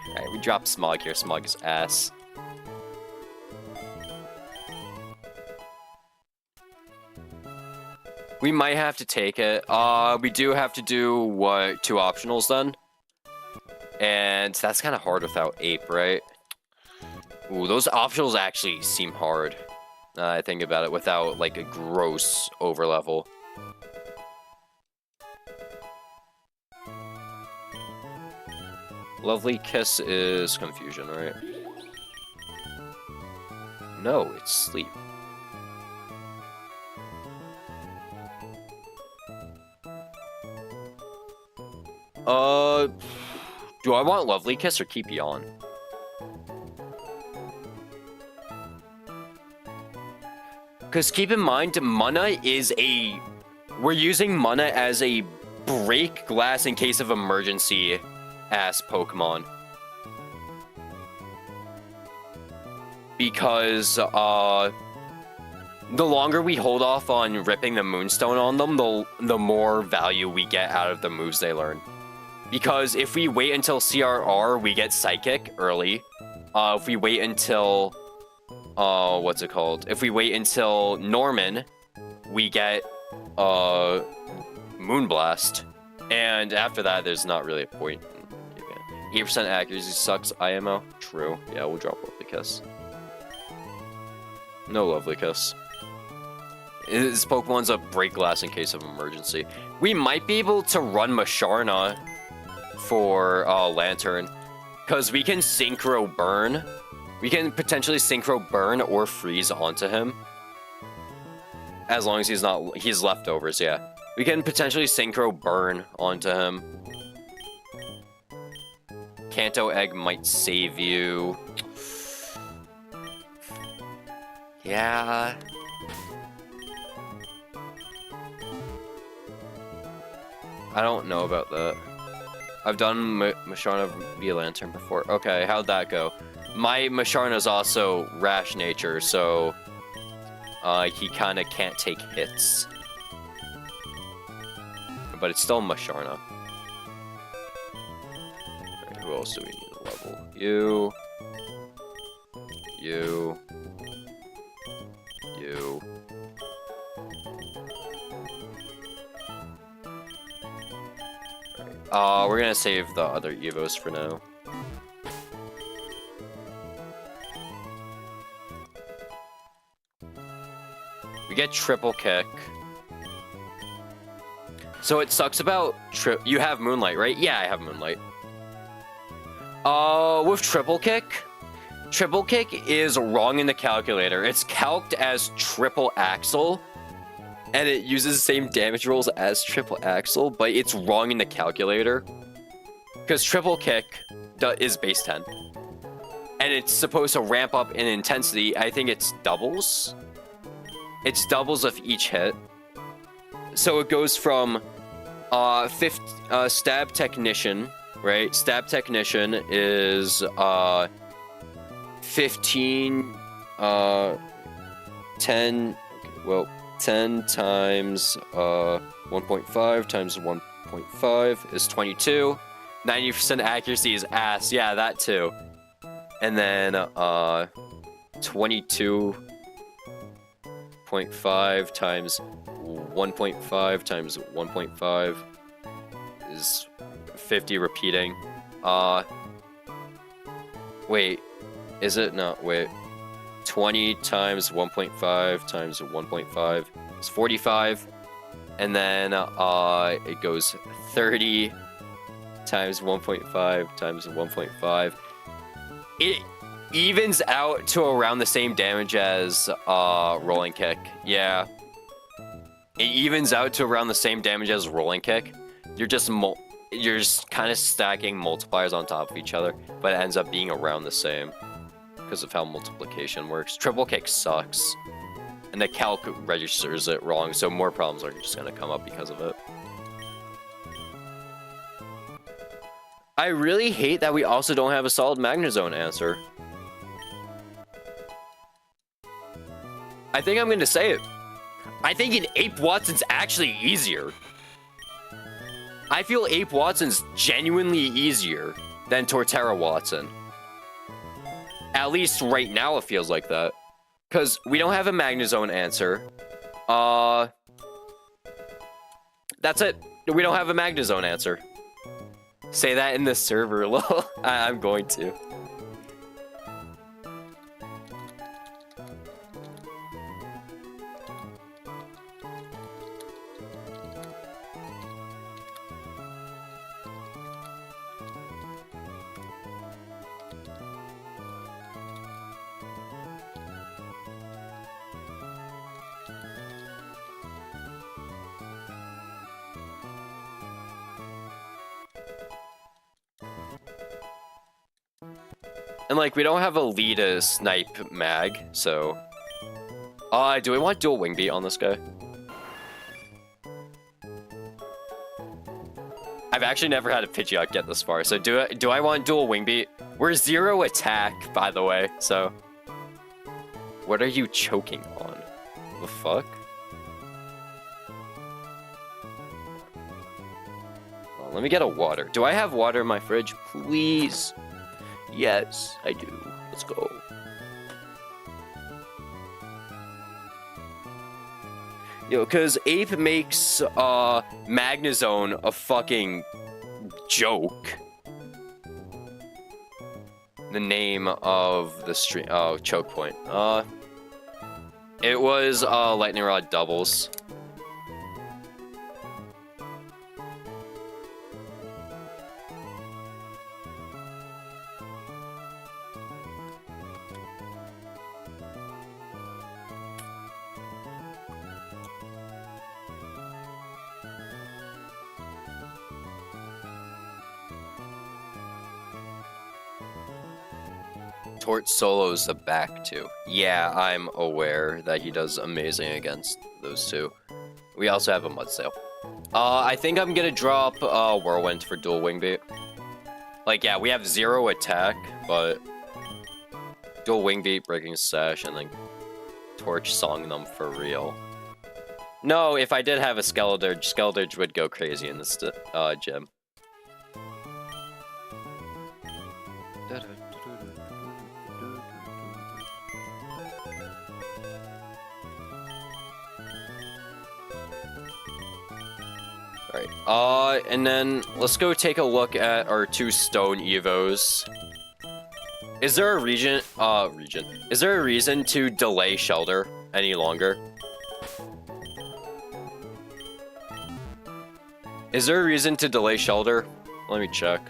Alright, we drop Smog here. Smog is ass. We might have to take it. We do have to do, what, 2 optionals then? And that's kind of hard without Ape, right? Ooh, those optionals actually seem hard. I think about it, without, like, a gross overlevel. Lovely Kiss is Confusion, right? No, it's Sleep. Do I want Lovely Kiss or keep Yawn? Because keep in mind, Mana is a... We're using Mana as a break glass in case of emergency ass Pokemon. Because, the longer we hold off on ripping the Moonstone on them, the more value we get out of the moves they learn. Because if we wait until CRR, we get Psychic early. If we wait until... what's it called? If we wait until Norman, we get Moonblast. And after that, there's not really a point. 8% accuracy sucks, IMO. True. Yeah, we'll drop Lovely Kiss. No Lovely Kiss. This Pokemon's a break glass in case of emergency. We might be able to run Masharna for Lantern, because we can Synchro Burn. We can potentially Synchro Burn or Freeze onto him. As long as he's leftovers, yeah. We can potentially Synchro Burn onto him. Kanto Egg might save you. Yeah. I don't know about that. I've done Masharna via Lantern before. Okay, how'd that go? My Masharna's also Rash Nature, so he kind of can't take hits. But it's still Masharna. Right, who else do we need to level? You. You. You. We're gonna save the other Evos for now. We get Triple Kick. So it sucks about you have Moonlight, right? Yeah, I have Moonlight. With Triple Kick is wrong in the calculator. It's calced as Triple Axle. and it uses the same damage rolls as triple axel, but it's wrong in the calculator. Because triple kick is base 10. And it's supposed to ramp up in intensity. I think it's doubles. It's doubles of each hit. So it goes from stab technician, right? Stab technician is 15 10 well 10 times 1.5 times 1.5 is 22. 90% accuracy is ass. Yeah, that too. And then 22.5 times 1.5 times 1.5 is 50 repeating. Wait, is it? No, wait. 20 times 1.5 times 1.5 is 45. And then it goes 30 times 1.5 times 1.5. It evens out to around the same damage as rolling kick. Yeah. It evens out to around the same damage as rolling kick. You're just kind of stacking multipliers on top of each other, but it ends up being around the same because of how multiplication works. Triple kick sucks, and the calc registers it wrong, so more problems are just gonna come up because of it. I really hate that we also don't have a solid Magnezone answer. I think I'm gonna say it. I think an Ape Watson's actually easier. I feel Ape Watson's genuinely easier than Torterra Watson. At least right now it feels like that. Because we don't have a Magnezone answer. That's it. We don't have a Magnezone answer. Say that in the server, lol. I'm going to. And like, we don't have a Lita snipe mag, so... do I want dual wing beat on this guy? I've actually never had a Pidgeot get this far, so do I want dual wing beat? We're 0 attack, by the way, so... What are you choking on? The fuck? Well, let me get a water. Do I have water in my fridge? Please. Yes, I do. Let's go. Yo, cause Ape makes Magnezone a fucking joke. The name of the stream. Oh, choke point. It was Lightning Rod doubles. Tort solos the back too. Yeah, I'm aware that he does amazing against those two. We also have a Mudsail. I think I'm gonna drop Whirlwind for dual wing beat. Like, yeah, we have 0 attack, but dual wing beat, breaking sash, and then torch song them for real. No, if I did have a Skeledirge would go crazy in this gym. Alright, and then let's go take a look at our 2 stone evos. Is there a Is there a reason to delay Shelter any longer? Is there a reason to delay Shelter? Let me check.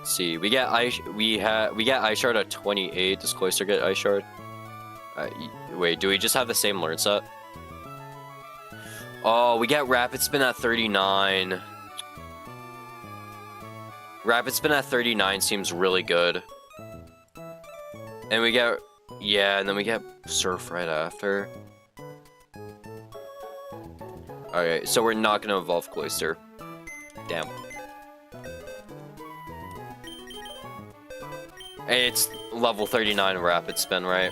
see. We get Ice Shard at 28. Does Cloyster get Ice Shard? Wait, do we just have the same learn set? Oh, we get Rapid Spin at 39. Rapid Spin at 39 seems really good. And we get... Yeah, and then we get Surf right after. Alright, so we're not gonna evolve Cloyster. Damn. It's level 39 Rapid Spin, right?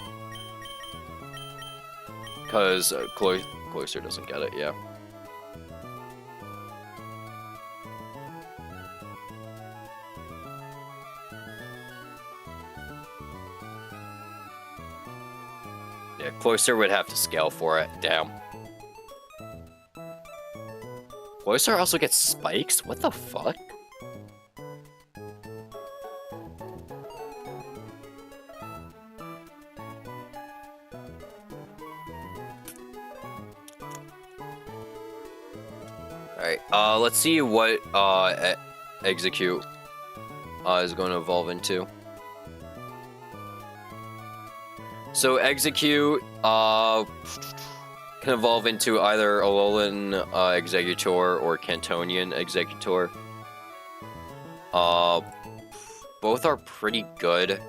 Because Cloyster doesn't get it, yeah. Yeah, Cloyster would have to scale for it. Damn. Cloyster also gets spikes? What the fuck? Alright, let's see what Execute is going to evolve into. So Execute can evolve into either Alolan Executor or Cantonian Executor. Both are pretty good.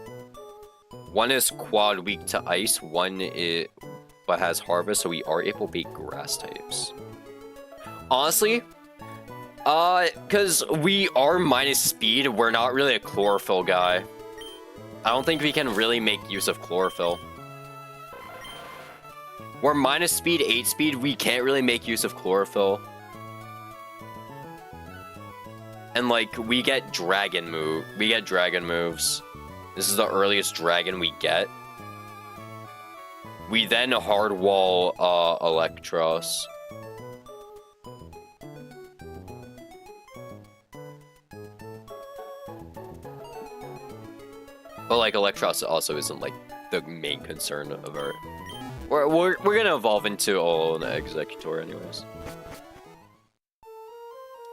One is quad weak to ice, one is but has harvest, so we are able to beat grass types. Honestly, because we are minus speed, we're not really a chlorophyll guy. I don't think we can really make use of chlorophyll. We're minus speed, 8 speed, we can't really make use of chlorophyll. And like, we get dragon moves. This is the earliest dragon we get. We then hard wall Electros. But like Electros also isn't like the main concern of our. We're gonna evolve into an Executor anyways.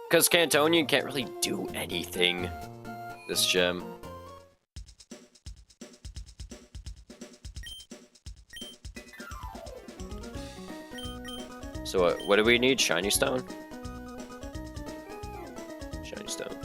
Because Cantonian can't really do anything this gym. So what do we need? Shiny Stone? Shiny Stone.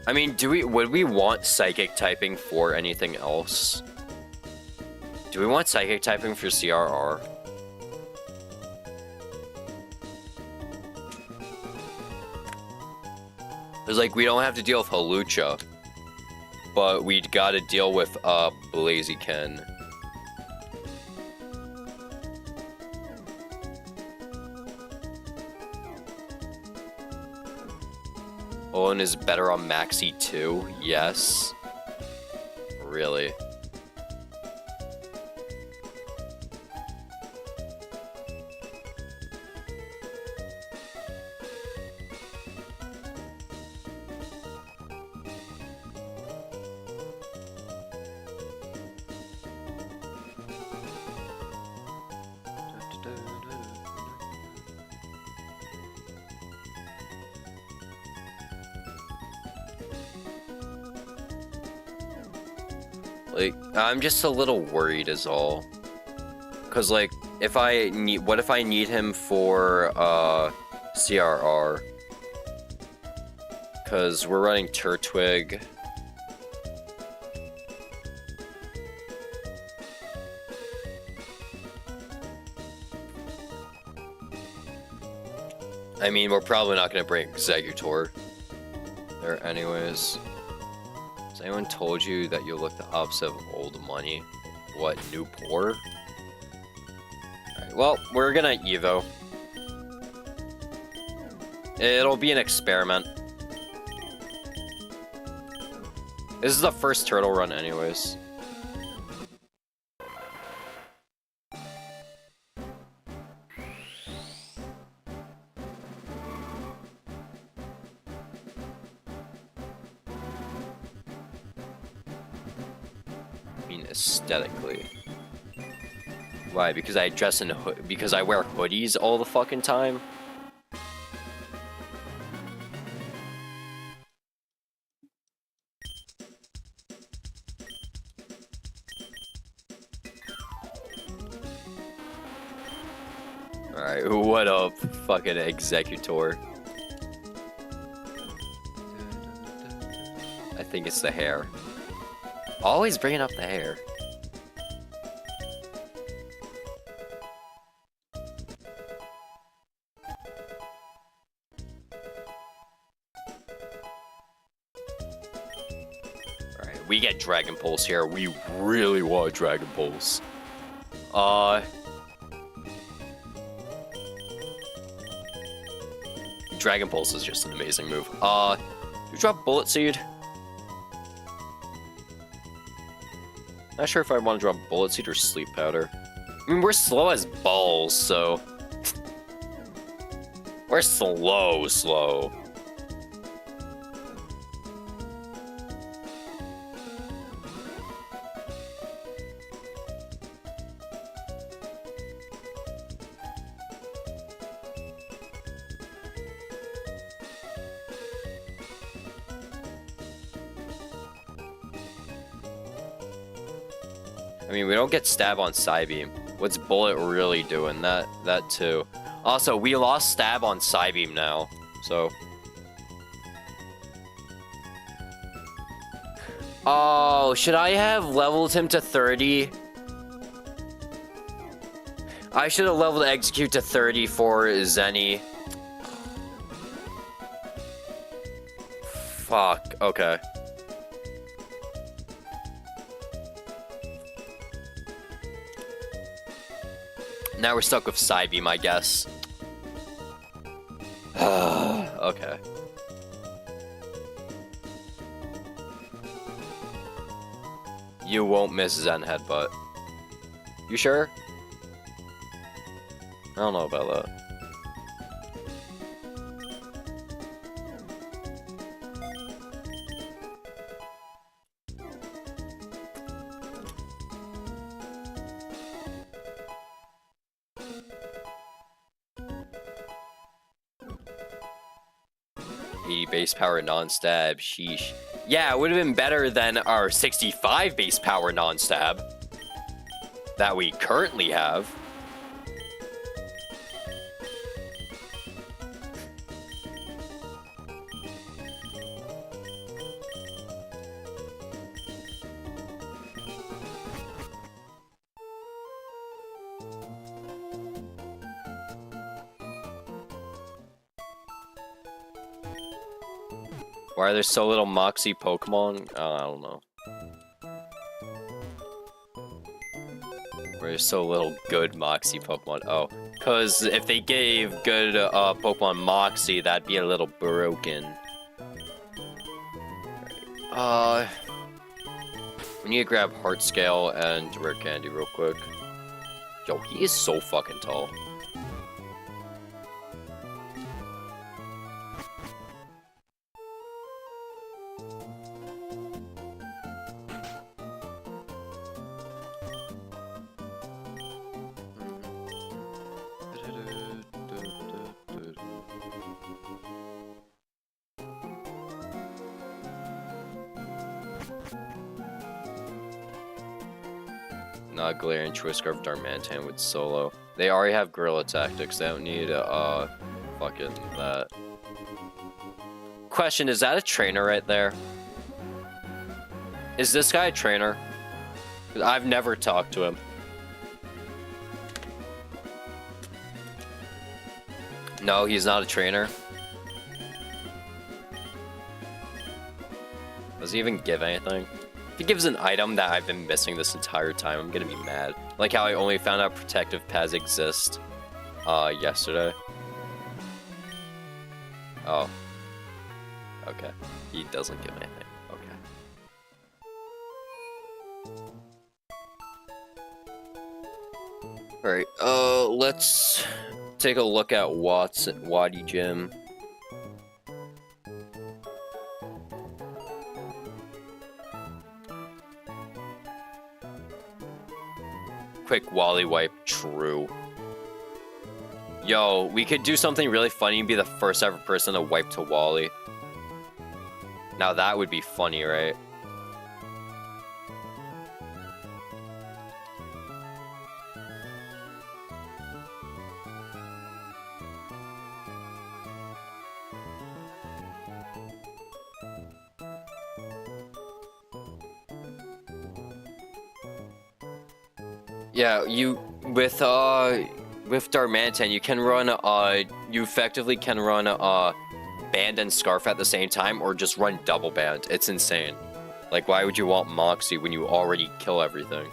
I mean, would we want Psychic typing for anything else? Do we want Psychic typing for CRR? It's like, we don't have to deal with Hawlucha, but we gotta deal with, Blaziken. Owen is better on Maxi too? Yes. Really? Like, I'm just a little worried is all. Cause like, what if I need him for, CRR? Cause we're running Turtwig. I mean, we're probably not gonna bring Executor there anyways. Has anyone told you that you look the opposite of old money? What, new poor? Alright, well, we're gonna Evo. It'll be an experiment. This is the first turtle run anyways. aesthetically. Why? Because I dress in because I wear hoodies all the fucking time? Alright, what up, fucking executor? I think it's the hair. Always bringing up the hair. Alright, we get Dragon Pulse here. We really want Dragon Pulse. Dragon Pulse is just an amazing move. You drop Bullet Seed? Not sure if I want to drop Bullet Seed or Sleep Powder. I mean, we're slow as balls, so... We're slow. I mean, we don't get stab on Psybeam. What's Bullet really doing? That too. Also, we lost stab on Psybeam now, so... Oh, should I have leveled him to 30? I should have leveled Execute to 30 for Zenny. Fuck, okay. Now we're stuck with Psybeam, I guess. Okay. You won't miss Zen Headbutt. You sure? I don't know about that. Base power non-stab, sheesh. Yeah, it would have been better than our 65 base power non-stab that we currently have. Why are there so little Moxie Pokemon? I don't know. There's so little good Moxie Pokemon. Oh, because if they gave good Pokemon Moxie, that'd be a little broken. We need to grab Heart Scale and Rare Candy real quick. Yo, he is so fucking tall. Not Glare and Choice Scarf Darmanitan with solo. They already have Guerrilla Tactics. They don't need fucking that. Question, is that a trainer right there? Is this guy a trainer? I've never talked to him. No, he's not a trainer. Does he even give anything? If he gives an item that I've been missing this entire time, I'm gonna be mad. Like how I only found out protective pads exist yesterday. Oh. Okay. He doesn't give anything. Okay. Alright, let's take a look at Wadi Gym. quick Wally wipe. True. Yo, we could do something really funny and be the first ever person to wipe to Wally. Now that would be funny, right? Yeah, with Darmanitan, you can run you effectively can run Band and Scarf at the same time, or just run double Band. It's insane. Like, why would you want Moxie when you already kill everything?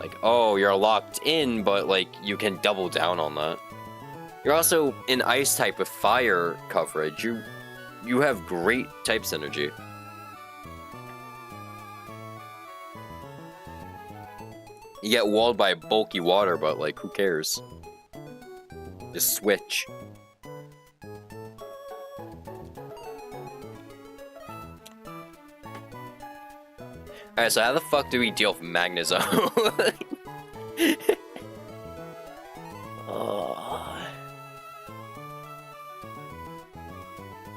Like, oh, you're locked in, but like you can double down on that. You're also an Ice type with Fire coverage. You have great type synergy. You get walled by bulky water, but like, who cares? Just switch. Alright, so how the fuck do we deal with Magnezone?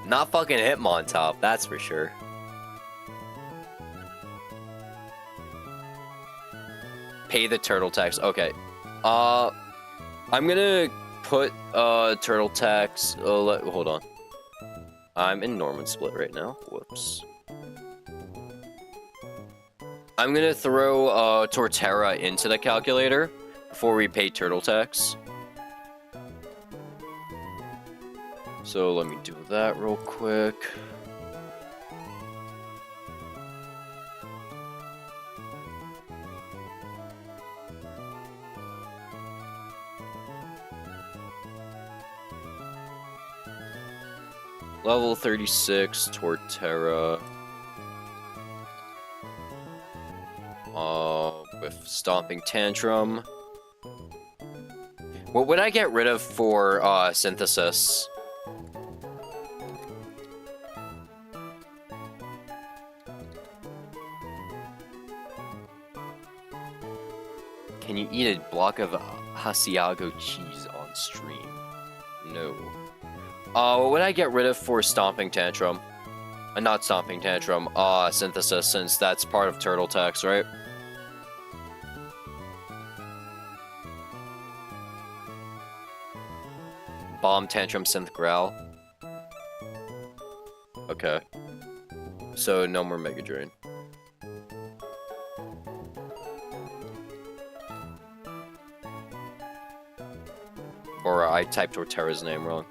Not fucking Hitmontop, that's for sure. Pay the turtle tax. Okay. I'm gonna put turtle tax. Hold on. I'm in Norman Split right now. Whoops. I'm gonna throw Torterra into the calculator before we pay turtle tax. So let me do that real quick. Level 36, Torterra. With Stomping Tantrum. What would I get rid of for Synthesis? Can you eat a block of Asiago cheese on stream? No. What would I get rid of for Stomping Tantrum? Not Stomping Tantrum, Synthesis, since that's part of Turtle Tax, right? Bomb, Tantrum, Synth, Growl. Okay. So, no more Mega Drain. Or I typed Torterra's name wrong.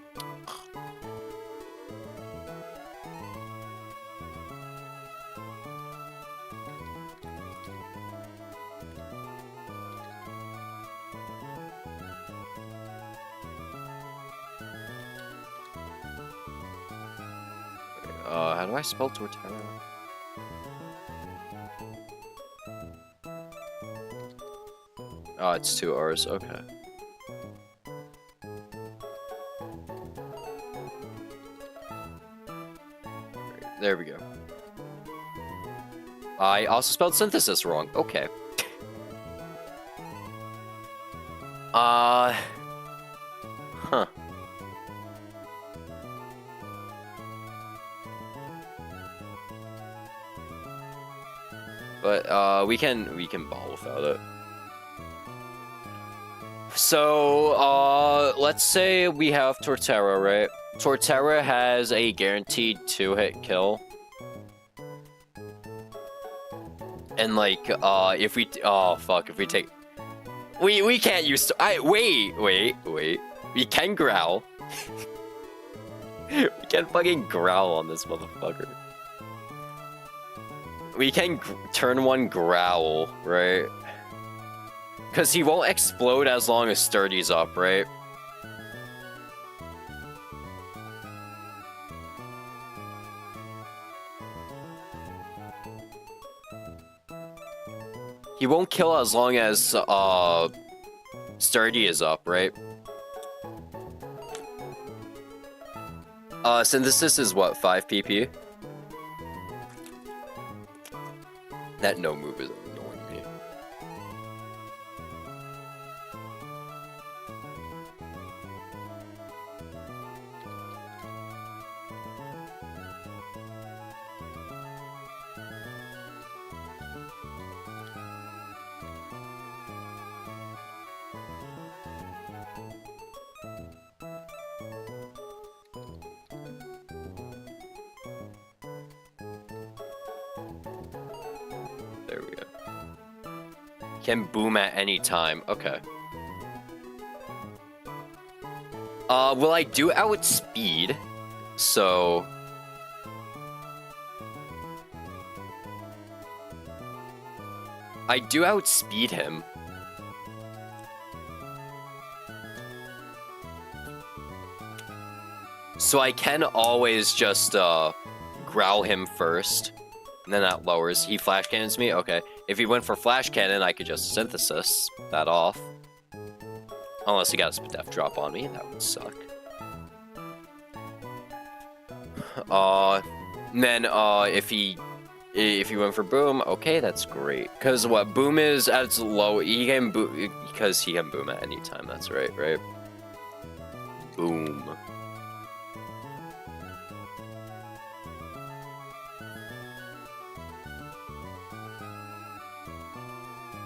How do I spell Torterra? Oh, it's 2 R's, okay. There we go. I also spelled Synthesis wrong, okay. Huh. But, we can ball without it. So, let's say we have Torterra, right? Torterra has a guaranteed 2-hit kill. And like, if we, oh fuck, if we take, we can't use, wait. We can growl. We can fucking growl on this motherfucker. We can turn 1 growl, right? Because he won't explode as long as Sturdy's up, right? He won't kill as long as Sturdy is up, right? Synthesis is what, 5 PP? That no move is annoying me. Can boom at any time. Okay. Well, I do outspeed, so... I do outspeed him. So I can always just, growl him first. And then that lowers. He flash cannons me? Okay. If he went for flash cannon, I could just synthesis that off. Unless he got a def drop on me, that would suck. And then, if he went for boom, okay, that's great. Cause what boom is at its low, he can boom because he can boom at any time. That's right? Boom.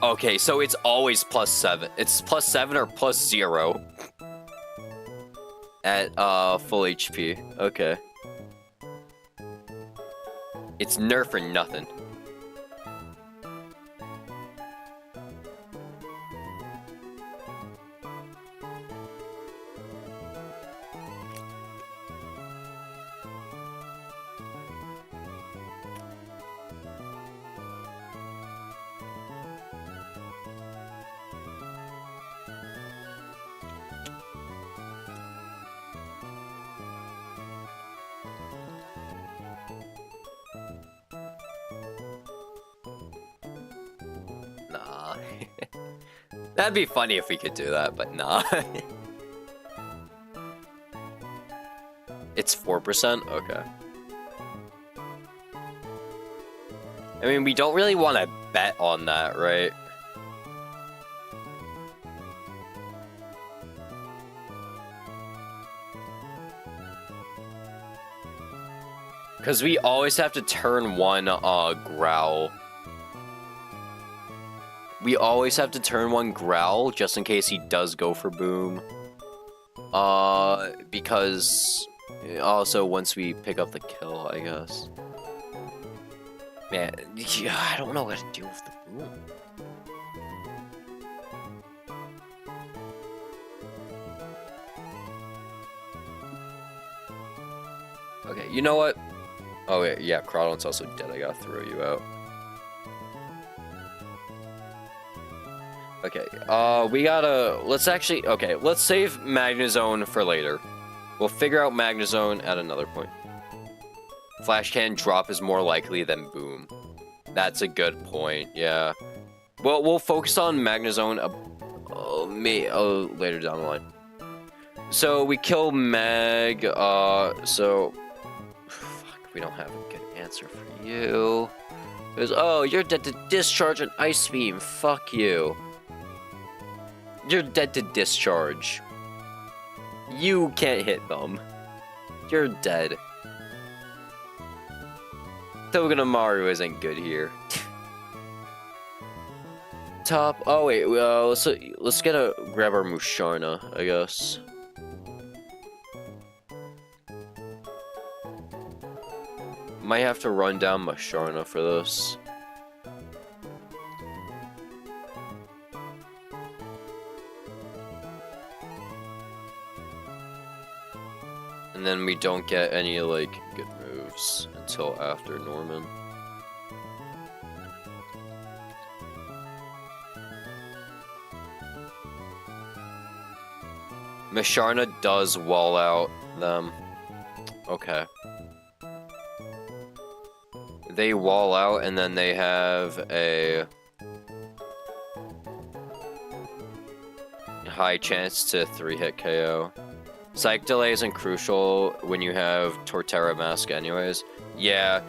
Okay, so it's always +7. It's +7 or +0 at full HP. Okay. It's nerf or nothing. Nah. That'd be funny if we could do that, but nah. It's 4%? Okay. I mean, we don't really want to bet on that, right? Because we always have to turn one growl. We always have to turn one growl just in case he does go for boom. Because also once we pick up the kill, I guess. Man, yeah, I don't know what to do with the boom. Okay, you know what? Oh yeah, Crawdon's also dead. I gotta throw you out. Okay, we gotta, let's save Magnezone for later. We'll figure out Magnezone at another point. Flash Cannon drop is more likely than boom. That's a good point, yeah. Well, we'll focus on Magnezone later down the line. So, we kill Mag, fuck, we don't have a good answer for you. Because, oh, you're dead to discharge an Ice Beam, fuck you. You're dead to discharge. You can't hit them. You're dead. Togedemaru isn't good here. Top. Oh wait. Let's grab our Musharna, I guess. Might have to run down Musharna for this. And then we don't get any, like, good moves until after Norman. Musharna does wall out them. Okay. They wall out and then they have a high chance to 3-hit KO. Psych delay isn't crucial when you have Torterra Mask anyways. Yeah.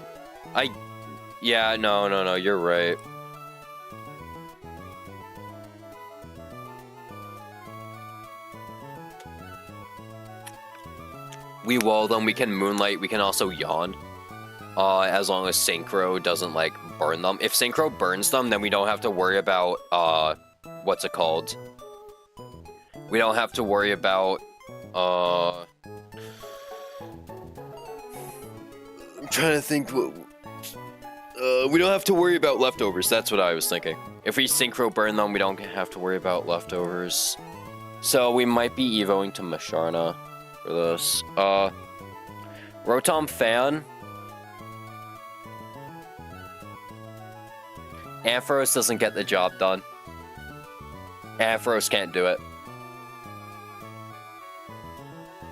No, you're right. We wall them, we can Moonlight, we can also Yawn. As long as Synchro doesn't, like, burn them. If Synchro burns them, then we don't have to worry about, what's it called? We don't have to worry about, I'm trying to think what... We don't have to worry about leftovers. That's what I was thinking. If we synchro burn them, we don't have to worry about leftovers. So we might be evoing to Masharna for this. Rotom Fan. Ampharos doesn't get the job done. Ampharos can't do it.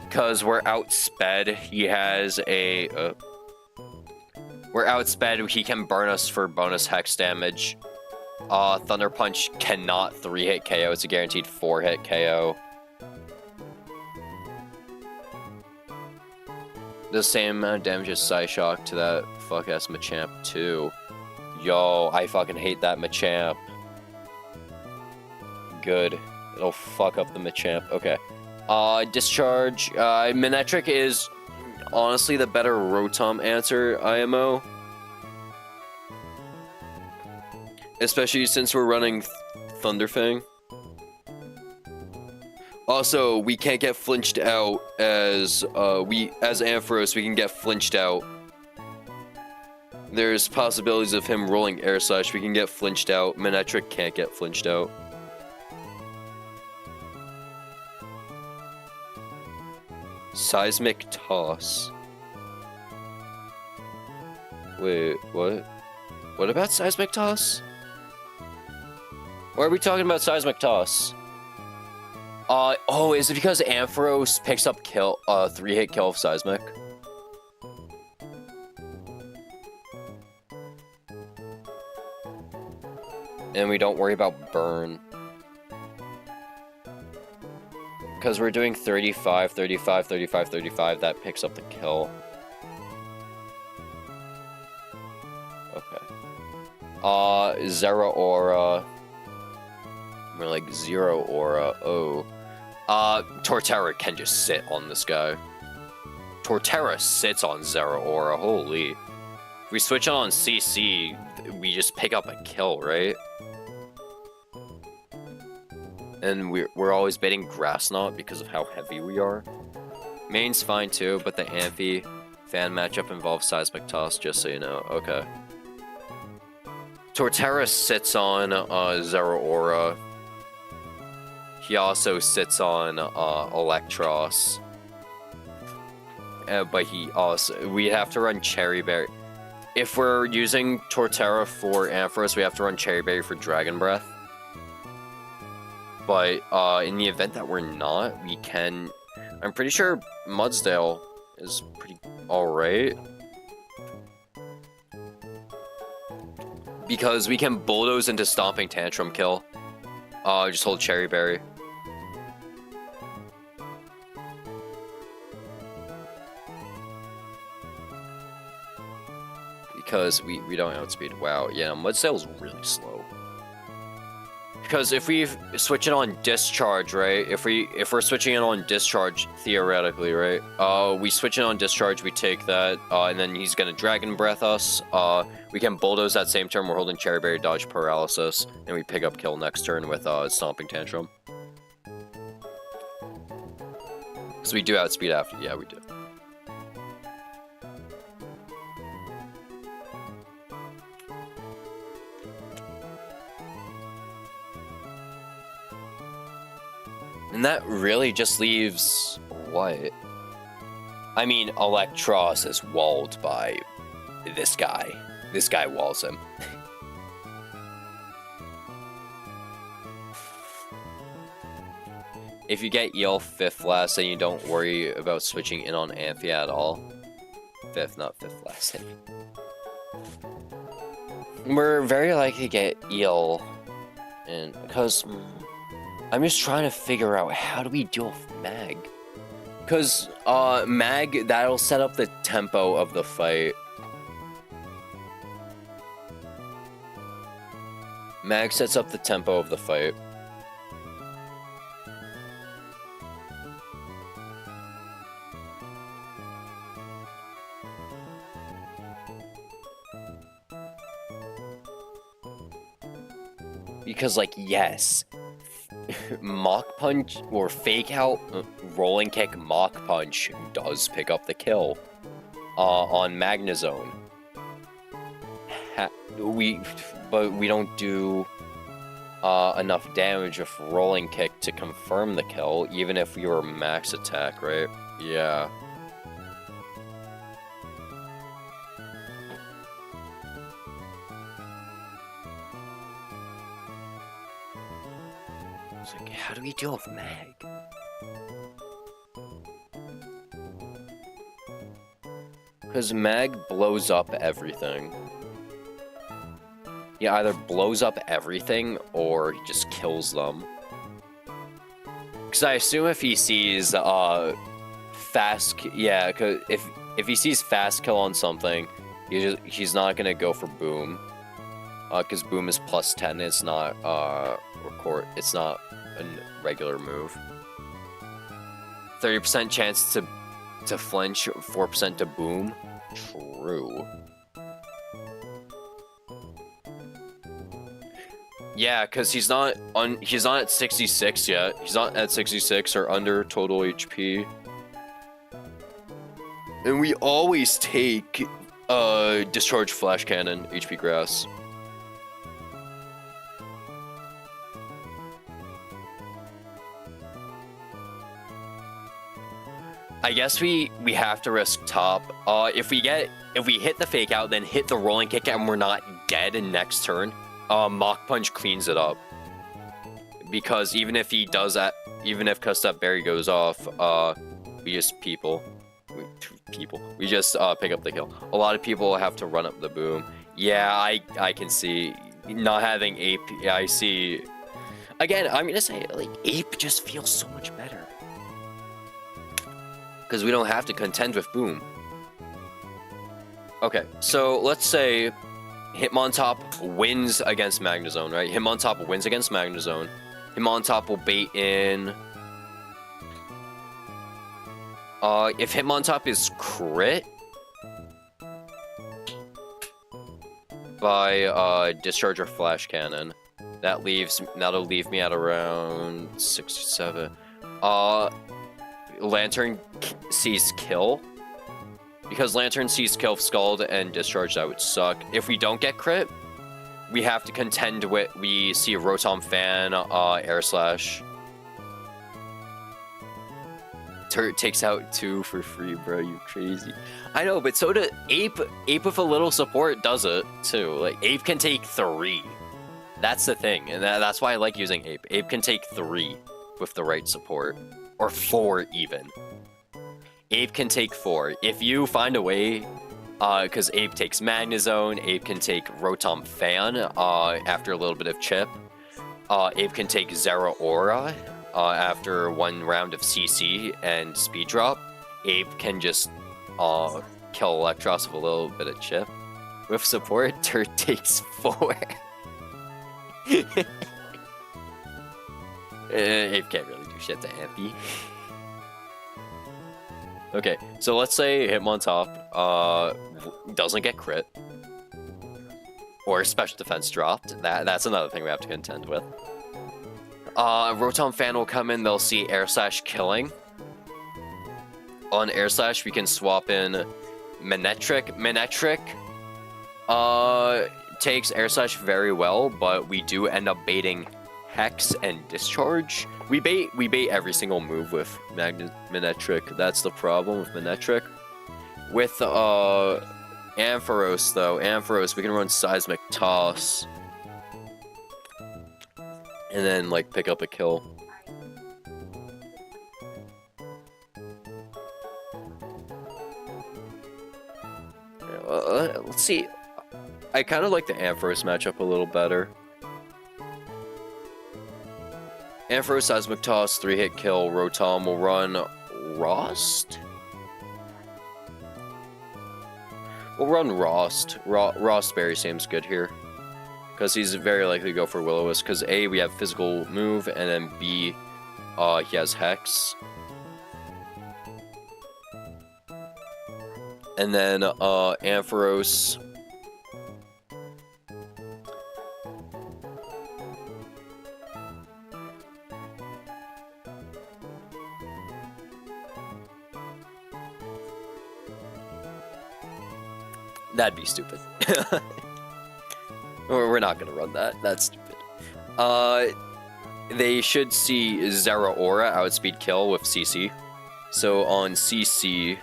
Because we're outsped. He has a... we're outsped. He can burn us for bonus hex damage. Thunder Punch cannot 3-hit KO. It's a guaranteed 4-hit KO. The same amount of damage as Psyshock to that fuck-ass Machamp, too. Yo, I fucking hate that Machamp. Good. It'll fuck up the Machamp. Okay. Discharge. Manectric is honestly the better Rotom answer, IMO. Especially since we're running Thunderfang. Also, we can't get flinched out as Ampharos, we can get flinched out. There's possibilities of him rolling Air Slash, we can get flinched out. Manectric can't get flinched out. Seismic Toss. Wait, what? What about Seismic Toss? Why are we talking about Seismic Toss? Oh, is it because Ampharos picks up 3-hit kill of Seismic? And we don't worry about burn. Because we're doing 35, 35, 35, 35, that picks up the kill. Okay. Zero Aura. More like Zero Aura. Oh. Torterra can just sit on this guy. Torterra sits on Zero Aura. Holy. If we switch on CC, we just pick up a kill, right? And we're always baiting Grass Knot because of how heavy we are. Main's fine too, but the Amphi fan matchup involves Seismic Toss, just so you know. Okay. Torterra sits on Zero Aura. He also sits on Electros. But we have to run Cherry Berry. If we're using Torterra for Ampharos, we have to run Cherry Berry for Dragon Breath. But in the event that we're not, we can... I'm pretty sure Mudsdale is pretty alright. Because we can bulldoze into Stomping Tantrum kill. Just hold Cherry Berry. Because we don't outspeed. Wow, yeah, Mudsdale's really slow. Because if we switch it on Discharge, right? If we're switching it on Discharge, theoretically, right? We switch it on Discharge, we take that, and then he's gonna Dragon Breath us. We can Bulldoze that same turn, we're holding Cherry Berry, dodge Paralysis, and we pick up kill next turn with Stomping Tantrum. Because we do outspeed after, yeah, we do. And that really just leaves... what? I mean, Electros is walled by this guy. This guy walls him. If you get Eel 5th last, then you don't worry about switching in on Amphi at all. 5th, not 5th last. We're very likely to get Eel. And because... I'm just trying to figure out how do we deal with Mag? Because Mag, that'll set up the tempo of the fight. Mag sets up the tempo of the fight. Because, like, yes, Mach Punch or Fake Out, Rolling Kick, Mach Punch does pick up the kill on Magnezone. but we don't do enough damage with rolling kick to confirm the kill, even if we were max attack, right? Yeah. It's like, how do we deal with Mag? Because Mag blows up everything. He either blows up everything or he just kills them. Because I assume if he sees fast, yeah, because if he sees fast kill on something, he's not gonna go for boom. Because boom is +10. It's not It's not a regular move. 30% chance to flinch, 4% to boom. True. Yeah, because he's not at 66 yet. He's not at 66 or under total HP. And we always take discharge flash cannon, HP grass. I guess we have to risk top. If we hit the fake out, then hit the rolling kick and we're not dead in next turn, Mach Punch cleans it up. Because even if he does that, even if Cussed Up Berry goes off, we just we just pick up the kill. A lot of people have to run up the boom. Yeah, I can see not having Ape. Yeah, I see. Again, I'm gonna say like Ape just feels so much better. Because we don't have to contend with boom. Okay, so let's say Hitmontop wins against Magnezone, right? Hitmontop wins against Magnezone. Hitmontop will bait in. If Hitmontop is crit by Discharge or Flash Cannon, that'll leave me at around 67. Lantern sees kill. Because Lantern sees kill, Scald, and Discharge, that would suck. If we don't get crit, we have to contend with, we see Rotom Fan, Air Slash. Turret takes out 2 for free, bro, you crazy. I know, but so does Ape. Ape with a little support does it, too. Like, Ape can take 3. That's the thing, and that's why I like using Ape. Ape can take 3 with the right support. Or 4, even. Ape can take 4. If you find a way, because Ape takes Magnezone, Ape can take Rotom Fan after a little bit of chip. Ape can take Zeraora after 1 round of CC and Speed Drop. Ape can just kill Electros with a little bit of chip. With support, Turret takes 4. Ape can't really do shit to Ampy. Okay, so let's say Hitmontop doesn't get crit. Or special defense dropped. That's another thing we have to contend with. Rotom Fan will come in, they'll see Air Slash killing. On Air Slash, we can swap in Manectric. Manectric takes Air Slash very well, but we do end up baiting Hex and Discharge. We bait every single move with Manectric. That's the problem with Manectric. With Ampharos though, Ampharos we can run Seismic Toss. And then like pick up a kill. Let's see. I kind of like the Ampharos matchup a little better. Ampharos Seismic Toss, 3-hit kill. Rotom will run Rost? We'll run Rost. Rost Berry seems good here. Because he's very likely to go for Will-O-Wisp. Because A, we have physical move, and then B, he has Hex. And then Ampharos. That'd be stupid. We're not gonna run that. That's stupid. They should see Zera Aura outspeed kill with CC. So on CC...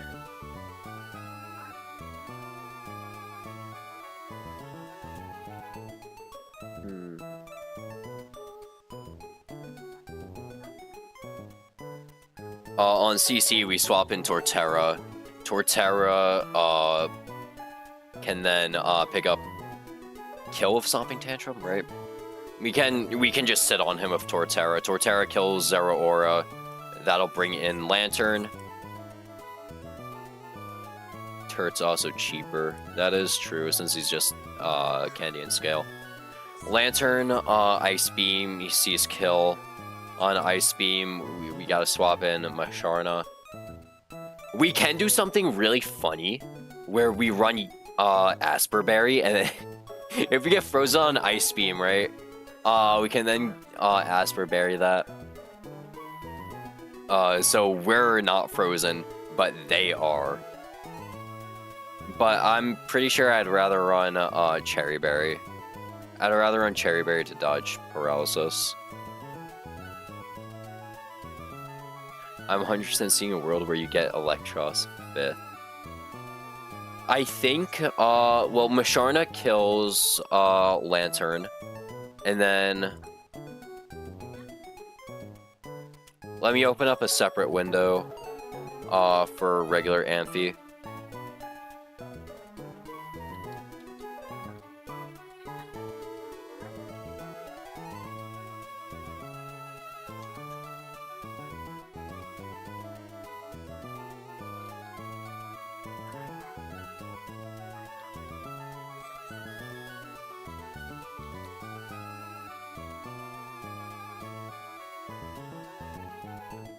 on CC, we swap in Torterra. Torterra, can then, pick up kill with Stomping Tantrum, right? We can just sit on him with Torterra. Torterra kills Zera Aura. That'll bring in Lantern. Turt's also cheaper. That is true, since he's just, Candy and Scale. Lantern, Ice Beam, he sees kill. On Ice Beam, we gotta swap in Masharna. We can do something really funny, where we run, Asper Berry, and then if we get frozen on Ice Beam, right? We can then, Asper Berry that. So we're not frozen, but they are. But I'm pretty sure I'd rather run, Cherry Berry. I'd rather run Cherry Berry to dodge Paralysis. I'm 100% seeing a world where you get Electros 5th. I think, well, Masharna kills, Lantern. And then... let me open up a separate window, for regular Amphi.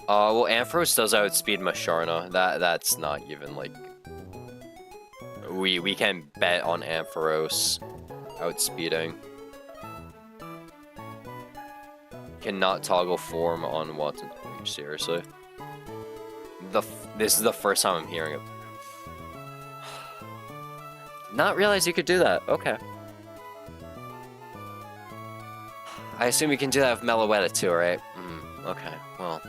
Well, Ampharos does outspeed Masharna. That's not even, like... We can bet on Ampharos outspeeding. Cannot toggle form on Watson. Seriously? This is the first time I'm hearing it. Not realize you could do that. Okay. I assume you can do that with Meloetta too, right? Okay, well...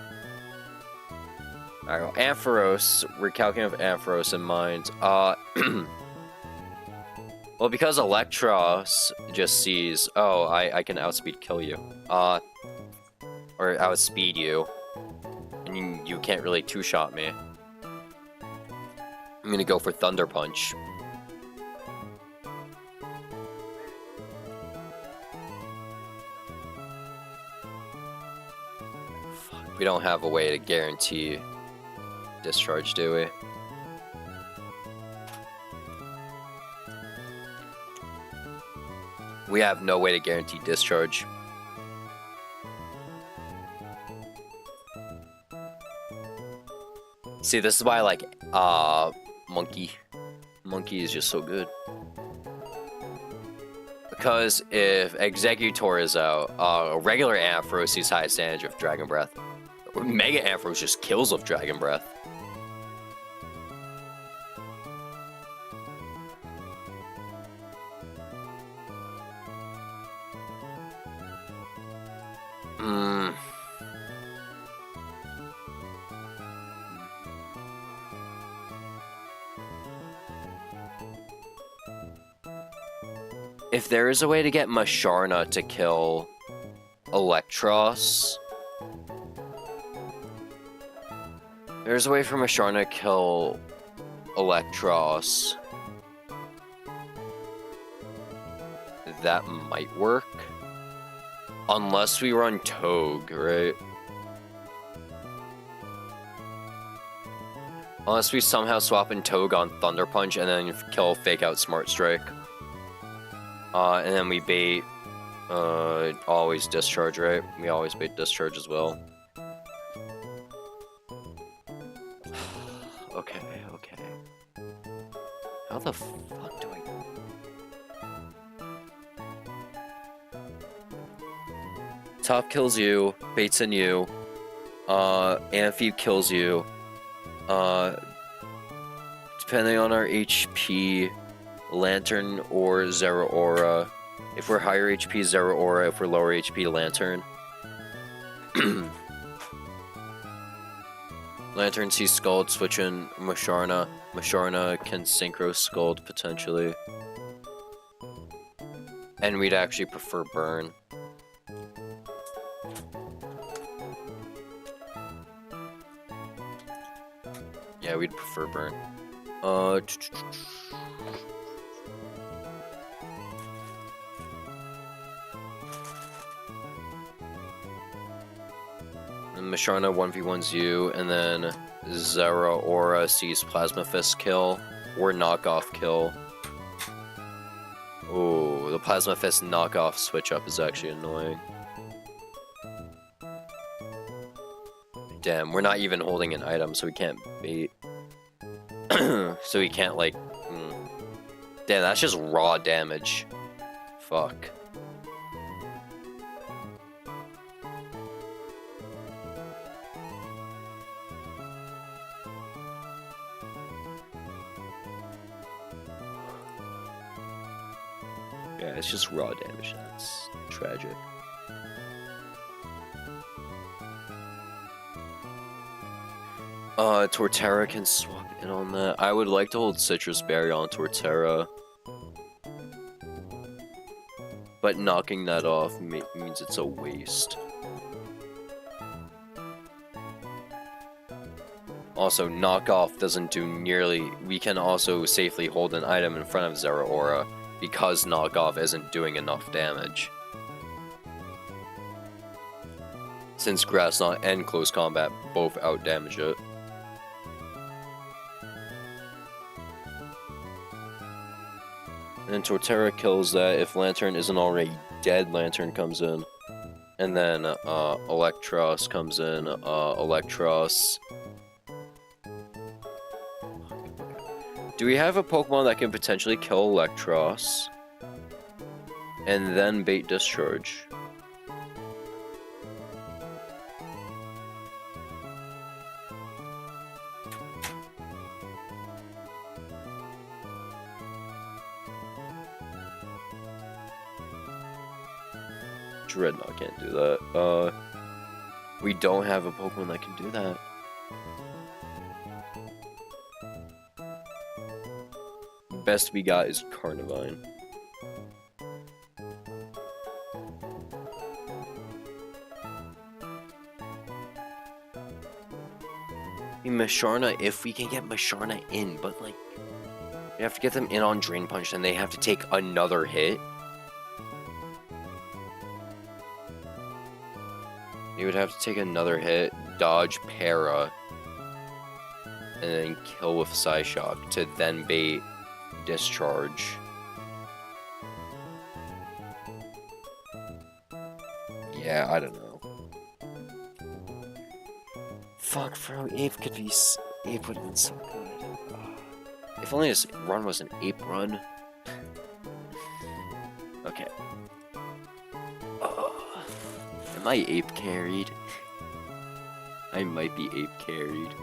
Alright, well, Ampharos, we're calculating with Ampharos in mind. Well, because Electros just sees, oh, I can outspeed kill you. Or outspeed you. And you can't really two-shot me. I'm gonna go for Thunder Punch. Fuck, we don't have a way to guarantee discharge, do we? We have no way to guarantee discharge. See, this is why I like, Monkey. Monkey is just so good. Because if Executor is out, regular Ampharos sees highest damage of Dragon Breath. Mega Ampharos just kills with Dragon Breath. If there is a way to get Masharna to kill Electros, there's a way for Masharna to kill Electros. That might work. Unless we run Togue, right? Unless we somehow swap in Togue on Thunder Punch and then kill Fake Out Smart Strike. And then we bait, always Discharge, right? We always bait Discharge as well. Okay. How the fuck do I... Top kills you, baits in you, Amphi kills you, depending on our HP, Lantern or Zera Aura If we're higher HP, Zero Aura. If we're lower HP, Lantern. Lantern sees Scald, switch in Musharna. Musharna can Synchro Scald potentially. And we'd actually prefer Burn. Yeah, we'd prefer Burn. And Musharna 1v1s you, and then Zero Aura sees Plasma Fist kill or knockoff kill. Oh, the Plasma Fist knockoff switch up is actually annoying. Damn, we're not even holding an item, so we can't bait. So we can't, like... Damn, that's just raw damage. Fuck. Yeah, it's just raw damage. That's tragic. Torterra can swap in on that. I would like to hold Citrus Berry on Torterra. But knocking that off means it's a waste. Also, knockoff doesn't do nearly... We can also safely hold an item in front of Zero Aura because knockoff isn't doing enough damage. Since Grass Knot and Close Combat both outdamage it. And Torterra kills that. If Lantern isn't already dead, Lantern comes in. And then Electros comes in. Electros. Do we have a Pokemon that can potentially kill Electros? And then bait Discharge? Dreadnought can't do that. We don't have a Pokemon that can do that. Best we got is Carnivine. Musharna, if we can get Musharna in, but like, we have to get them in on Drain Punch, and they have to take another hit. You would have to take another hit, dodge Para, and then kill with Psyshock to then bait Discharge. Yeah, I don't know. Fuck, bro, Ape could be... Ape would have been so good. If only this run was an Ape run. Okay. Am I Ape carried? I might be Ape carried.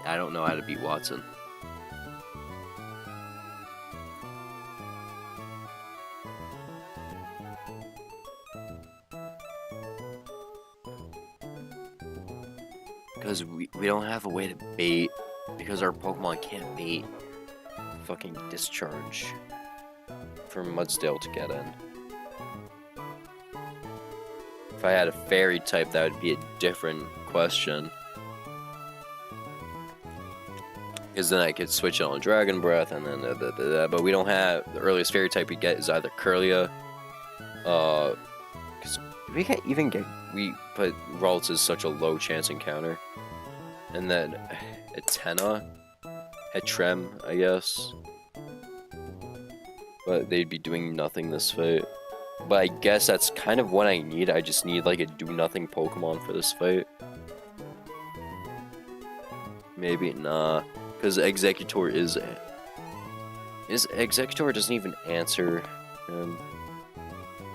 I don't know how to beat Watson. Because we don't have a way to bait, because our Pokemon can't bait fucking Discharge for Mudsdale to get in. If I had a Fairy type, that would be a different question. Because then I could switch it on Dragon Breath, and then but we don't have... The earliest Fairy type we get is either Kirlia, because we can't even get... But Ralts is such a low chance encounter. And then Etena, Hetrem, I guess. But they'd be doing nothing this fight. But I guess that's kind of what I need. I just need like a do-nothing Pokemon for this fight. Maybe, nah. Because Executor is... Executor doesn't even answer him.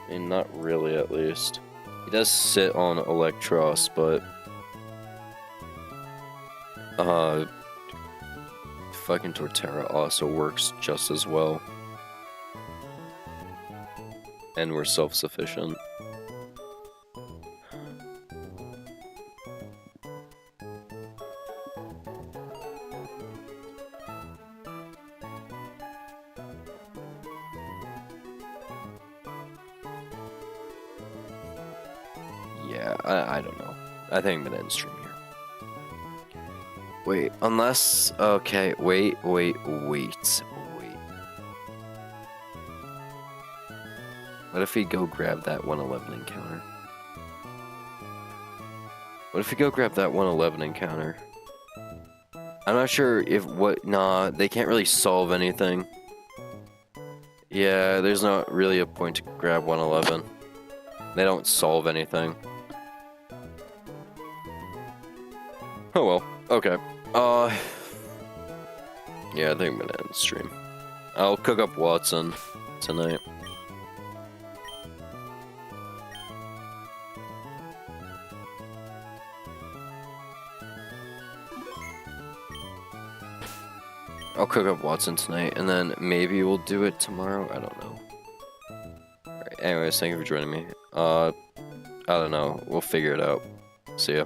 And not really, at least. He does sit on Electros, but... fucking Torterra also works just as well. And we're self-sufficient. Yeah, I don't know. I think I'm gonna end stream here. Wait, unless... Okay, wait. What if we go grab that 111 encounter? What if we go grab that 111 encounter? I'm not sure if what... Nah, they can't really solve anything. Yeah, there's not really a point to grab 111. They don't solve anything. Oh well, okay. Yeah, I think I'm gonna end the stream. I'll cook up Watson tonight. I'll cook up Watson tonight, and then maybe we'll do it tomorrow. I don't know. Alright, anyways, thank you for joining me. I don't know. We'll figure it out. See ya.